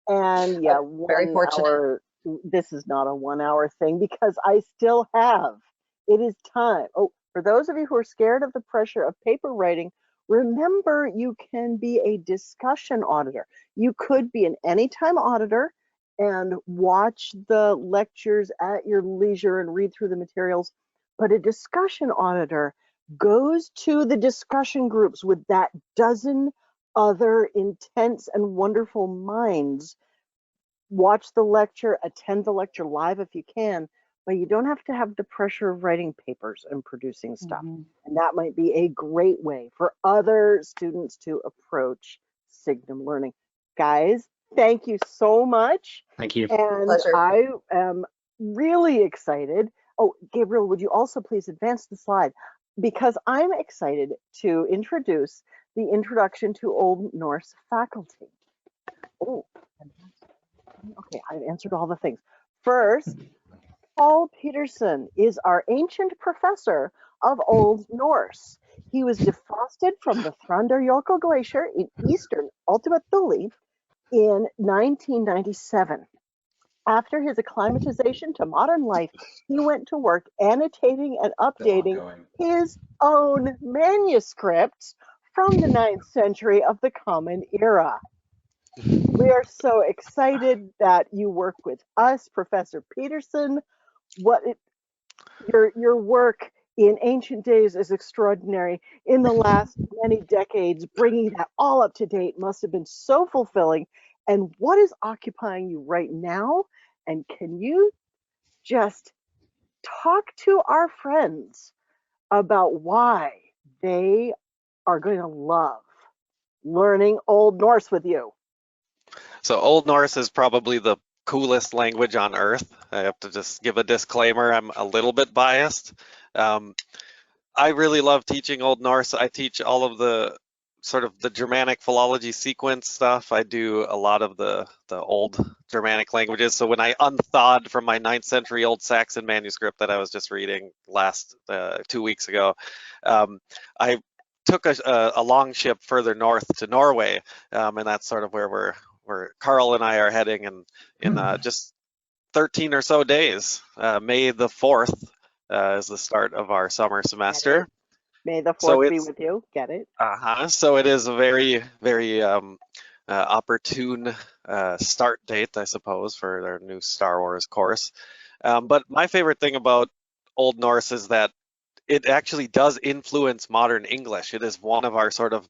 And yeah, Very 1 fortunate. hour. This is not a 1 hour thing because I still have. It is time. Oh, for those of you who are scared of the pressure of paper writing, remember you can be a discussion auditor. You could be an anytime auditor and watch the lectures at your leisure and read through the materials. But a discussion auditor goes to the discussion groups with that dozen other intense and wonderful minds. Watch the lecture, attend the lecture live if you can, but you don't have to have the pressure of writing papers and producing stuff. Mhm. And that might be a great way for other students to approach Signum learning. Guys, thank you so much. Thank you. And Pleasure. I am really excited. Oh, Gabriel, would you also please advance the slide? Because I'm excited to introduce the introduction to Old Norse faculty. Oh, okay, I've answered all the things. First, Paul Peterson is our ancient professor of Old Norse. He was defrosted from the Thrandarjökull Glacier in eastern Ultima Thule in 1997. After his acclimatization to modern life, he went to work annotating and updating his own manuscripts from the 9th century of the Common Era. We are so excited that you work with us, Professor Peterson. Your work in ancient days is extraordinary. In the last many decades, bringing that all up to date must have been so fulfilling. And what is occupying you right now? And can you just talk to our friends about why they are going to love learning Old Norse with you? So Old Norse is probably the coolest language on earth. I have to just give a disclaimer, I'm a little bit biased. I really love teaching Old Norse. I teach all of the sort of the Germanic philology sequence stuff. I do a lot of the old Germanic languages. So when I unthawed from my 9th century Old Saxon manuscript that I was just reading last 2 weeks ago, I took a long ship further north to Norway, and that's sort of where Carl and I are heading in just 13 or so days. May the 4th is the start of our summer semester. May the 4th be with you. Get it? So it is a very, very opportune start date, I suppose, for their new Star Wars course. But my favorite thing about Old Norse is that it actually does influence modern English. It is one of our sort of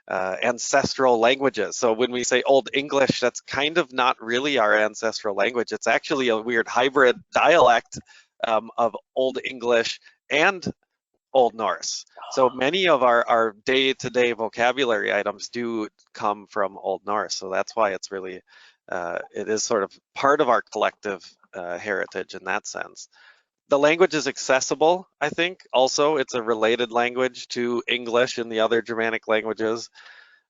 ancestral languages. So when we say Old English, that's kind of not really our ancestral language. It's actually a weird hybrid dialect of Old English and Old Norse. So many of our day-to-day vocabulary items do come from Old Norse. So that's why it's really, it is sort of part of our collective heritage in that sense. The language is accessible, I think. Also, it's a related language to English and the other Germanic languages.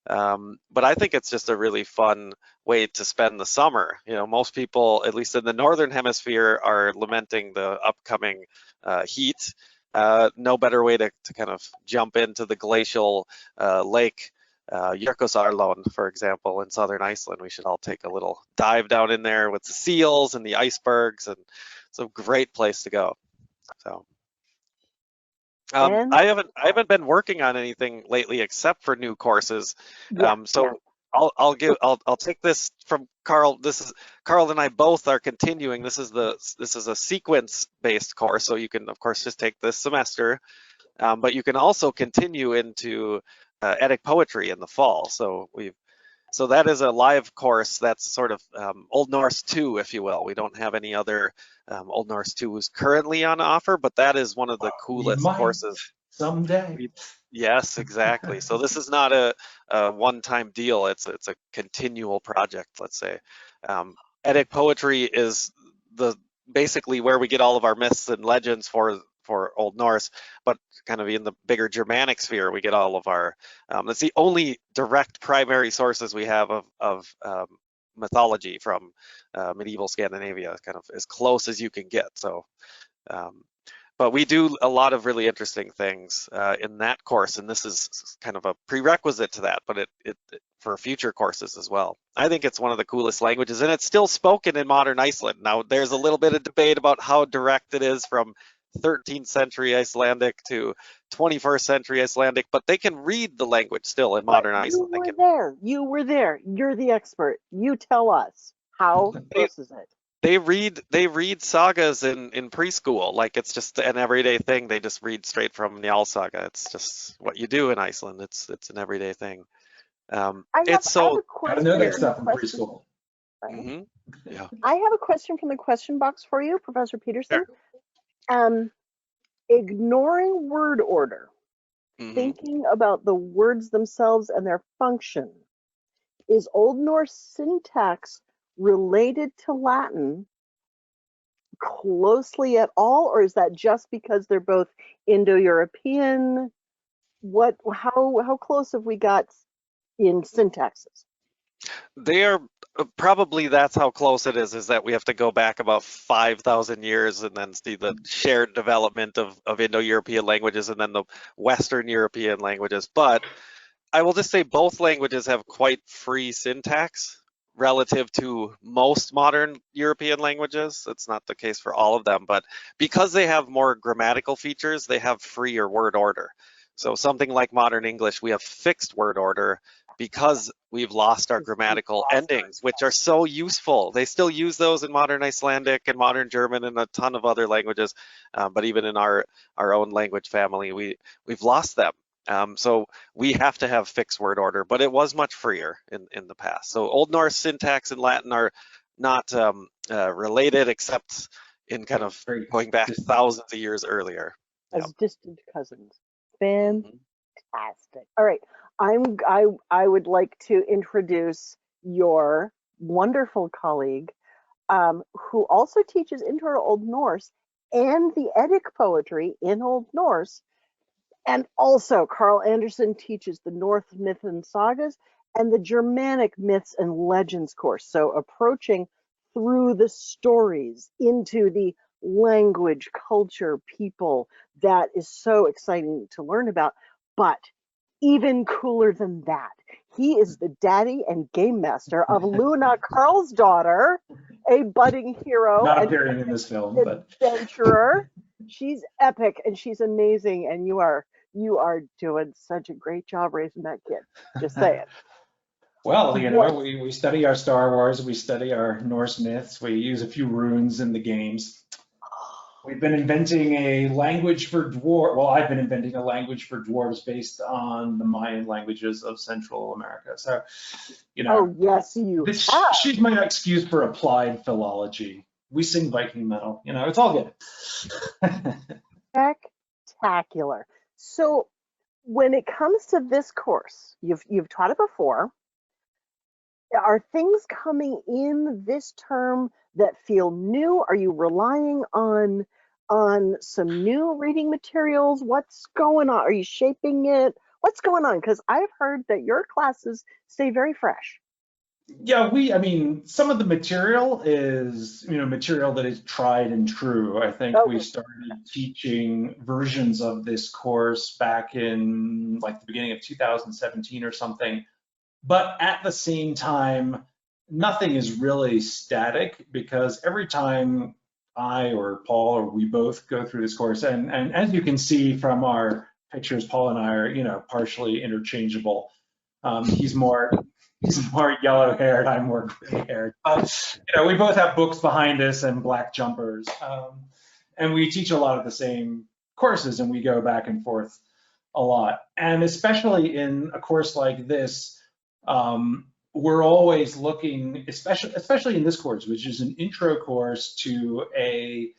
But I think it's just a really fun way to spend the summer. You know, most people, at least in the Northern Hemisphere, are lamenting the upcoming heat. No better way to kind of jump into the glacial lake, Jökulsárlón, for example, in southern Iceland. We should all take a little dive down in there with the seals and the icebergs, and it's a great place to go. So I haven't been working on anything lately except for new courses. I'll take this from Carl. Carl and I both are continuing. This is a sequence-based course, so you can of course just take this semester, but you can also continue into Eddic poetry in the fall. So that is a live course that's sort of Old Norse 2, if you will. We don't have any other Old Norse 2s currently on offer, but that is one of the coolest courses. Someday. Yes, exactly. So this is not a one-time deal. It's a continual project, let's say. Eddic poetry is basically where we get all of our myths and legends for Old Norse, but kind of in the bigger Germanic sphere, we get all of our, that's the only direct primary sources we have of mythology from medieval Scandinavia, kind of as close as you can get. So, but we do a lot of really interesting things in that course, and this is kind of a prerequisite to that, but it for future courses as well. I think it's one of the coolest languages, and it's still spoken in modern Iceland. Now, there's a little bit of debate about how direct it is from 13th century Icelandic to 21st century Icelandic, but they can read the language still in modern Iceland. You were there. You were there. You're the expert. You tell us. How close is it? They read sagas in preschool, like it's just an everyday thing. They just read straight from Njál saga. It's just what you do in Iceland. It's an everyday thing. It's so gotta know that stuff in preschool. Mm-hmm. Yeah. I have a question from the question box for you, Professor Peterson. Ignoring word order, thinking about the words themselves and their function. Is Old Norse syntax related to Latin closely at all, or is that just because they're both Indo-European? How close have we got in syntaxes? They are probably, that's how close it is that we have to go back about 5,000 years and then see the shared development of Indo-European languages and then the Western European languages. But I will just say both languages have quite free syntax relative to most modern European languages. It's not the case for all of them, but because they have more grammatical features, they have freer word order. So something like modern English, we have fixed word order because we've lost our grammatical endings, which are so useful. They still use those in modern Icelandic and modern German and a ton of other languages, but even in our own language family, we've lost them. So we have to have fixed word order, but it was much freer in the past. So Old Norse syntax and Latin are not related, except in kind of going back thousands of years earlier. As distant cousins. Fantastic. All right, I would like to introduce your wonderful colleague, who also teaches Intro to Old Norse and the Eddic poetry in Old Norse. And also, Carl Anderson teaches the Norse myth and sagas and the Germanic myths and legends course. So approaching through the stories into the language, culture, people, that is so exciting to learn about. But even cooler than that, he is the daddy and game master of Luna, Carl's daughter, a budding hero. Not appearing in this film, but adventurer. She's epic and she's amazing, and you are doing such a great job raising that kid. Just saying. Well, you know, we study our Star Wars, we study our Norse myths, we use a few runes in the games. We've been inventing a language for dwarves. Well, I've been inventing a language for dwarves based on the Mayan languages of Central America. So, you know. Oh, yes, you have. She's my excuse for applied philology. We sing Viking metal. You know, it's all good. Spectacular. So, when it comes to this course, you've taught it before. Are things coming in this term that feel new? Are you relying on some new reading materials? What's going on? Are you shaping it? What's going on? Because I've heard that your classes stay very fresh. Yeah, I mean, some of the material is, you know, material that is tried and true. I think we started teaching versions of this course back in like the beginning of 2017 or something. But at the same time, nothing is really static, because every time I or Paul or we both go through this course, and as you can see from our pictures, Paul and I are, you know, partially interchangeable. He's more yellow-haired, I'm more gray-haired. But, you know, we both have books behind us and black jumpers, and we teach a lot of the same courses, and we go back and forth a lot. And especially in a course like this, we're always looking, especially in this course, which is an intro course to a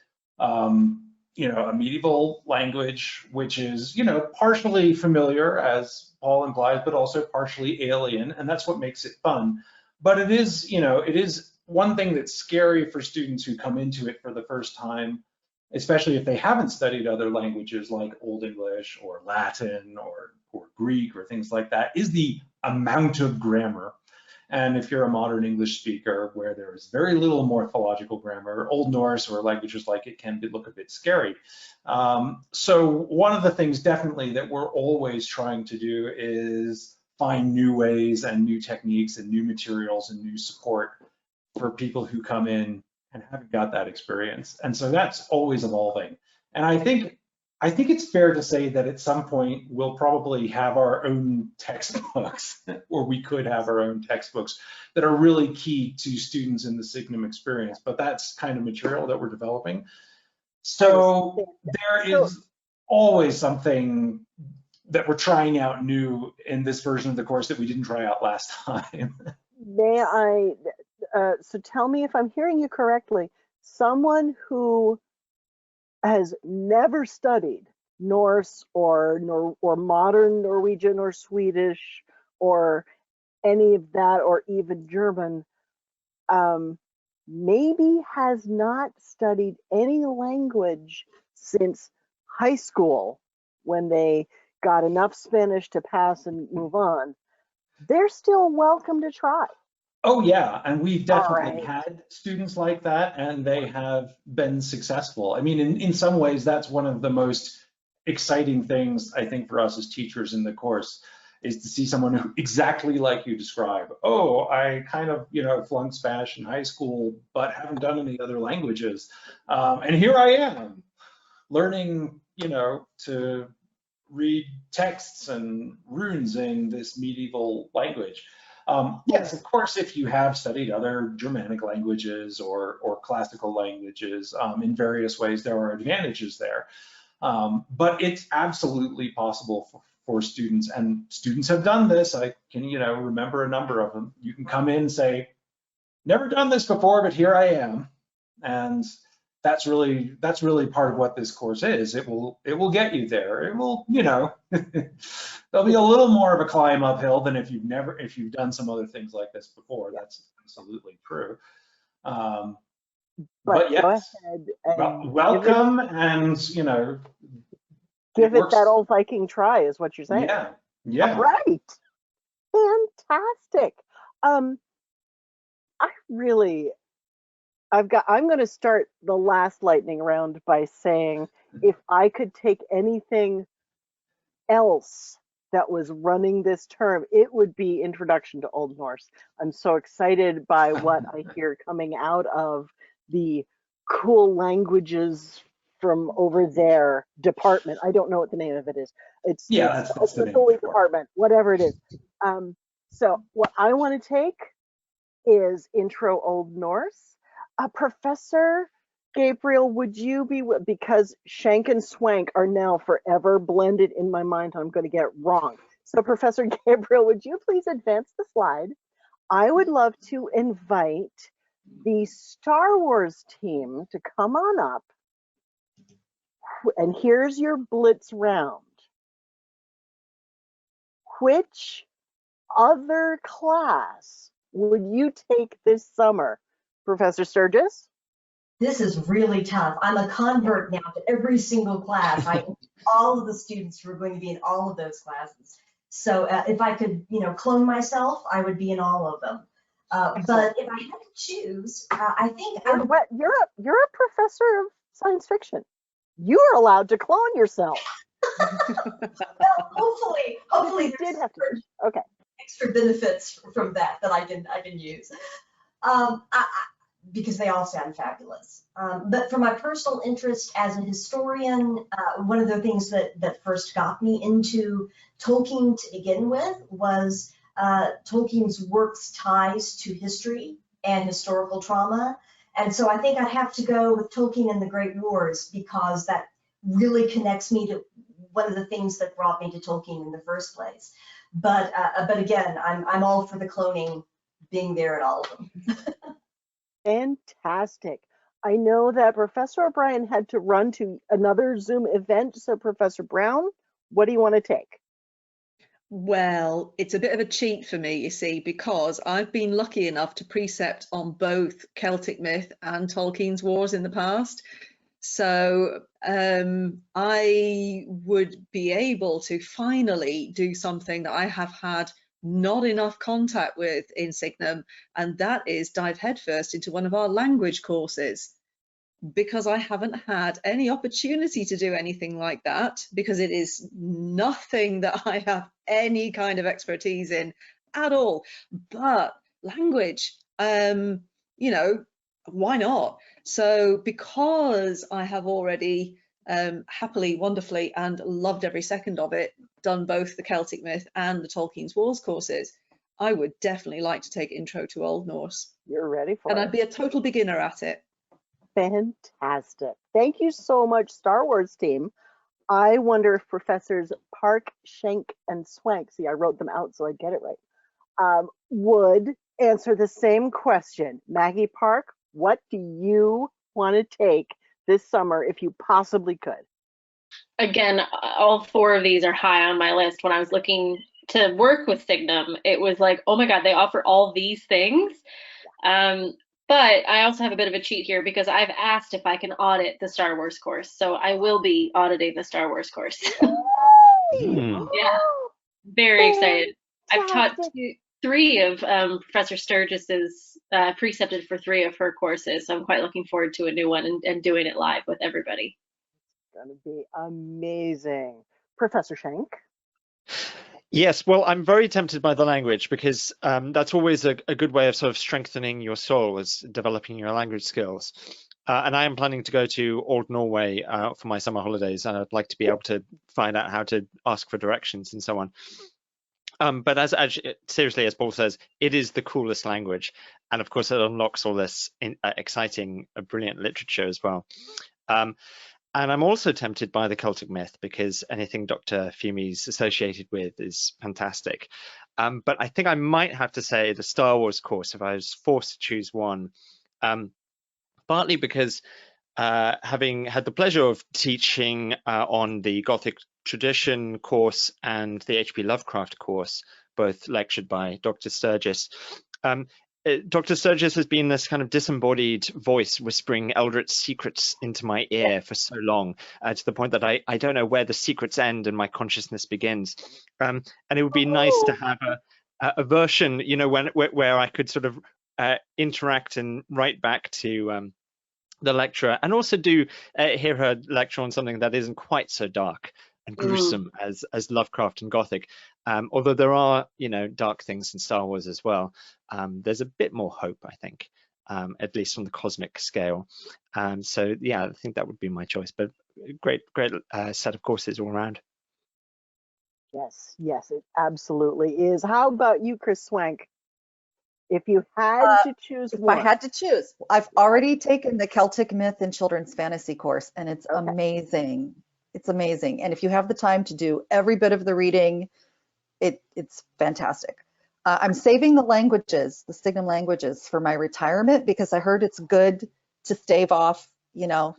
you know, a medieval language, which is, you know, partially familiar, as Paul implies, but also partially alien, and that's what makes it fun. But it is, you know, it is one thing that's scary for students who come into it for the first time, especially if they haven't studied other languages like Old English or Latin or Greek or things like that, is the amount of grammar. And if you're a modern English speaker where there is very little morphological grammar, Old Norse or languages like it can look a bit scary. So one of the things definitely that we're always trying to do is find new ways and new techniques and new materials and new support for people who come in and haven't got that experience. And so that's always evolving. And I think it's fair to say that at some point we'll probably have our own textbooks, or we could have our own textbooks that are really key to students in the Signum experience, but that's kind of material that we're developing. So there is always something that we're trying out new in this version of the course that we didn't try out last time. May I, so tell me if I'm hearing you correctly, someone who has never studied Norse or modern Norwegian or Swedish or any of that, or even German, maybe has not studied any language since high school when they got enough Spanish to pass and move on, they're still welcome to try. Oh yeah, and we've definitely had students like that, and they have been successful. I mean, in some ways, that's one of the most exciting things, I think, for us as teachers in the course, is to see someone who exactly like you describe. Oh, I kind of, flunked Spanish in high school, but haven't done any other languages. And here I am, learning, to read texts and runes in this medieval language. Yes, of course, if you have studied other Germanic languages or classical languages in various ways, there are advantages there. But it's absolutely possible for students, and students have done this. I can, remember a number of them. You can come in and say, never done this before, but here I am. And that's really part of what this course is. It will get you there. It will, there'll be a little more of a climb uphill than if you've done some other things like this before. That's absolutely true. But yes, go ahead and welcome, and give it that old Viking try, is what you're saying. Yeah. All right. Fantastic. I'm going to start the last lightning round by saying, if I could take anything else that was running this term, it would be Introduction to Old Norse. I'm so excited by what I hear coming out of the cool languages from over there department. I don't know what the name of it is. It's the Holy Department, whatever it is. So what I want to take is Intro Old Norse. Professor Gabriel, would you be, because Shank and Swank are now forever blended in my mind, I'm going to get it wrong. So Professor Gabriel, would you please advance the slide? I would love to invite the Star Wars team to come on up. And here's your Blitz round. Which other class would you take this summer? Professor Sturgis? This is really tough. I'm a convert now to every single class. All of the students who are going to be in all of those classes. So if I could, clone myself, I would be in all of them. But if I had to choose, I think you're a professor of science fiction. You are allowed to clone yourself. Well, hopefully you did have to. Okay. Extra benefits from that I can use. Because they all sound fabulous. But for my personal interest as a historian, one of the things that first got me into Tolkien to begin with was Tolkien's work's ties to history and historical trauma. And so I think I'd have to go with Tolkien and the Great Wars, because that really connects me to one of the things that brought me to Tolkien in the first place. But again, I'm all for the cloning, being there at all of them. Fantastic. I know that Professor O'Brien had to run to another Zoom event. So Professor Brown, what do you want to take? Well, it's a bit of a cheat for me, you see, because I've been lucky enough to precept on both Celtic Myth and Tolkien's Wars in the past. So I would be able to finally do something that I have had not enough contact with in Signum, and that is dive headfirst into one of our language courses, because I haven't had any opportunity to do anything like that, because it is nothing that I have any kind of expertise in at all. But language, you know, why not? So because I have already happily, wonderfully, and loved every second of it, done both the Celtic Myth and the Tolkien's Wars courses, I would definitely like to take Intro to Old Norse. You're ready for And it. I'd be a total beginner at it. Fantastic. Thank you so much, Star Wars team. I wonder if Professors Park, Schenk, and Swank, see, I wrote them out so I get it right, would answer the same question. Maggie Park, what do you want to take this summer if you possibly could? Again, all four of these are high on my list. When I was looking to work with Signum, it was like, oh my God, they offer all these things. But I also have a bit of a cheat here because I've asked if I can audit the Star Wars course. So I will be auditing the Star Wars course. Yeah, very excited. I've taught three of Professor Sturgis's, precepted for 3 of her courses. So I'm quite looking forward to a new one and doing it live with everybody. It's going to be amazing. Professor Schenk? Yes, well, I'm very tempted by the language because that's always a good way of sort of strengthening your soul, is developing your language skills. And I am planning to go to Old Norway for my summer holidays, and I'd like to be able to find out how to ask for directions and so on. But as seriously, as Paul says, it is the coolest language. And of course, it unlocks all this exciting, brilliant literature as well. And I'm also tempted by the Celtic Myth because anything Dr. Fimi's associated with is fantastic. But I think I might have to say the Star Wars course if I was forced to choose one, partly because having had the pleasure of teaching on the Gothic tradition course and the H.P. Lovecraft course, both lectured by Dr. Sturgis, Dr. Sturgis has been this kind of disembodied voice whispering Eldritch secrets into my ear for so long, to the point that I don't know where the secrets end and my consciousness begins. And it would be nice to have a version, you know, where I could sort of interact and write back to the lecturer, and also do hear her lecture on something that isn't quite so dark and gruesome as Lovecraft and Gothic. Although there are, you know, dark things in Star Wars as well. There's a bit more hope, I think, at least on the cosmic scale. So yeah, I think that would be my choice. But great set of courses all around. Yes, it absolutely is. How about you, Chris Swank? If you had to choose one. If I had to choose, I've already taken the Celtic Myth and Children's Fantasy course, and it's amazing. It's amazing. And if you have the time to do every bit of the reading, it's fantastic. I'm saving the languages, the Signum languages, for my retirement because I heard it's good to stave off, you know,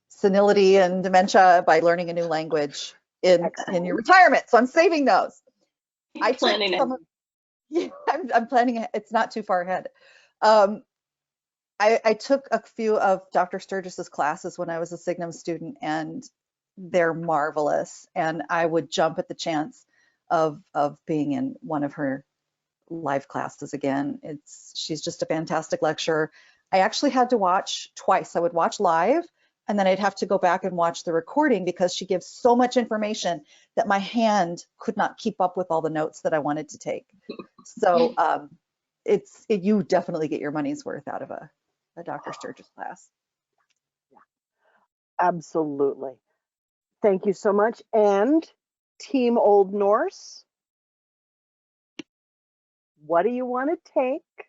senility and dementia by learning a new language in your retirement. So I'm saving those. I'm planning it. It's not too far ahead. I took a few of Dr. Sturgis's classes when I was a Signum student, and they're marvelous. And I would jump at the chance of being in one of her live classes again. She's just a fantastic lecturer. I actually had to watch twice. I would watch live, and then I'd have to go back and watch the recording because she gives so much information that my hand could not keep up with all the notes that I wanted to take. So you definitely get your money's worth out of a Dr. Sturgis class. Yeah, absolutely. Thank you so much. And Team Old Norse, what do you want to take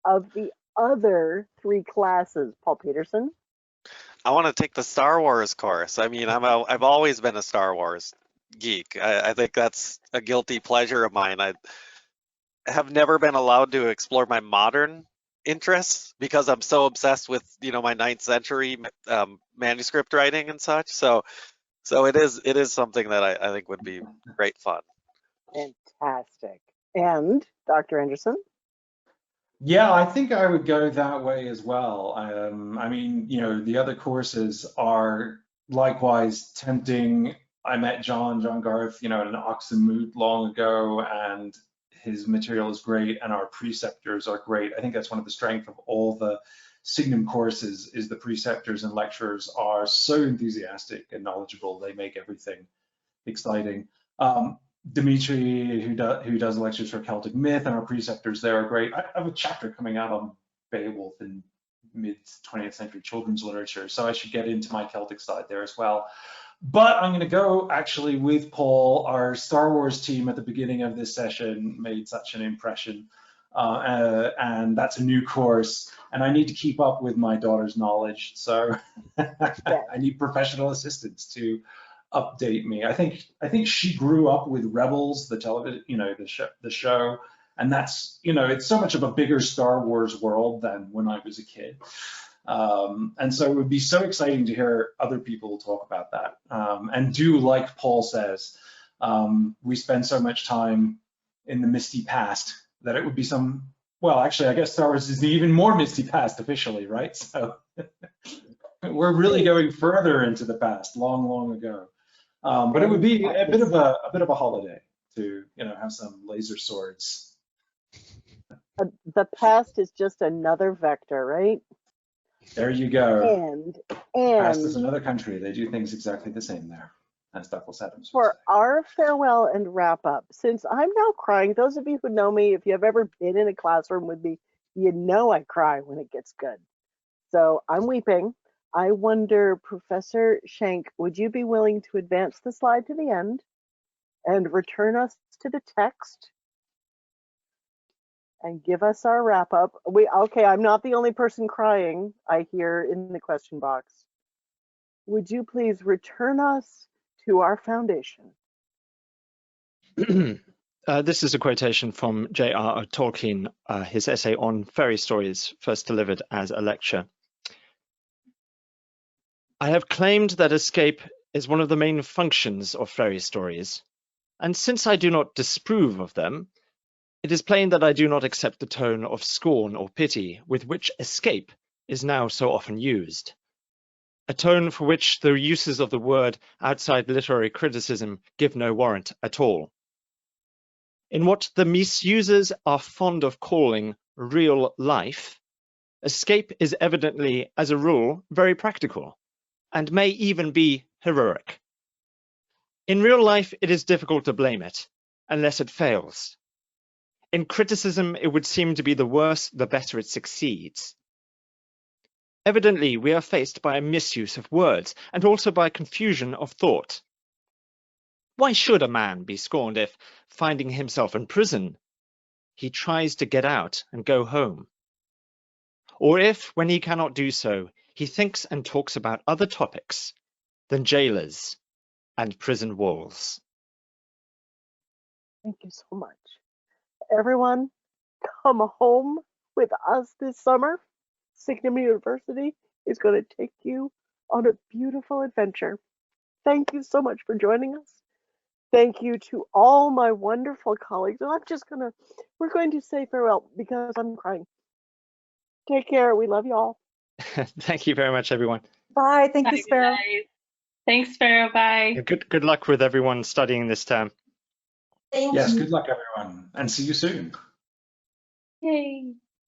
of the other 3 classes? Paul Peterson? I want to take the Star Wars course. I mean, I've always been a Star Wars geek. I think that's a guilty pleasure of mine. I have never been allowed to explore my modern interests because I'm so obsessed with, you know, my 9th century manuscript writing and such. So it is something that I think would be great fun. Fantastic. And Dr. Anderson? Yeah, I think I would go that way as well. I mean, you know, the other courses are likewise tempting. I met John Garth, in an Oxenmoot long ago, and his material is great, and our preceptors are great. I think that's one of the strengths of all the Signum courses, is the preceptors and lecturers are so enthusiastic and knowledgeable. They make everything exciting. Dimitri, who does lectures for Celtic Myth, and our preceptors there are great. I have a chapter coming out on Beowulf in mid-20th century children's literature, so I should get into my Celtic side there as well. But I'm going to go actually with Paul. Our Star Wars team at the beginning of this session made such an impression, and that's a new course, and I need to keep up with my daughter's knowledge, so I need professional assistance to update me. I think she grew up with Rebels, the television, the show, and that's, it's so much of a bigger Star Wars world than when I was a kid. And so it would be so exciting to hear other people talk about that. And do, like Paul says, we spend so much time in the misty past that it would be well, actually, I guess Star Wars is the even more misty past officially, right? So we're really going further into the past, long, long ago. But it would be a bit of a holiday to, have some laser swords. The past is just another vector, right? There you go. And Past is another country. They do things exactly the same there, as Douglas Adams would for say. our farewell and wrap up, since I'm now crying, those of you who know me, if you have ever been in a classroom with me, I cry when it gets good. So I'm weeping. I wonder, Professor Schenk, would you be willing to advance the slide to the end and return us to the text and give us our wrap up? Okay, I'm not the only person crying, I hear in the question box. Would you please return us to our foundation? This is a quotation from J.R.R. Tolkien, his essay on fairy stories, first delivered as a lecture. I have claimed that escape is one of the main functions of fairy stories, and since I do not disapprove of them, it is plain that I do not accept the tone of scorn or pity with which escape is now so often used, a tone for which the uses of the word outside literary criticism give no warrant at all. In what the misusers are fond of calling real life, escape is evidently, as a rule, very practical, and may even be heroic. In real life, it is difficult to blame it, unless it fails. In criticism, it would seem to be the worse, the better it succeeds. Evidently, we are faced by a misuse of words, and also by confusion of thought. Why should a man be scorned if, finding himself in prison, he tries to get out and go home? Or if, when he cannot do so, he thinks and talks about other topics than jailers and prison walls? Thank you so much. Everyone, come home with us this summer. Signum University is going to take you on a beautiful adventure. Thank you so much for joining us. Thank you to all my wonderful colleagues. And we're going to say farewell because I'm crying. Take care. We love you all. Thank you very much, everyone. Bye. Thank you, Bye, Sparrow. guys. Thanks, Sparrow. Bye. Good luck with everyone studying this term. Thank Yes, you. good luck, everyone, and see you soon. Yay.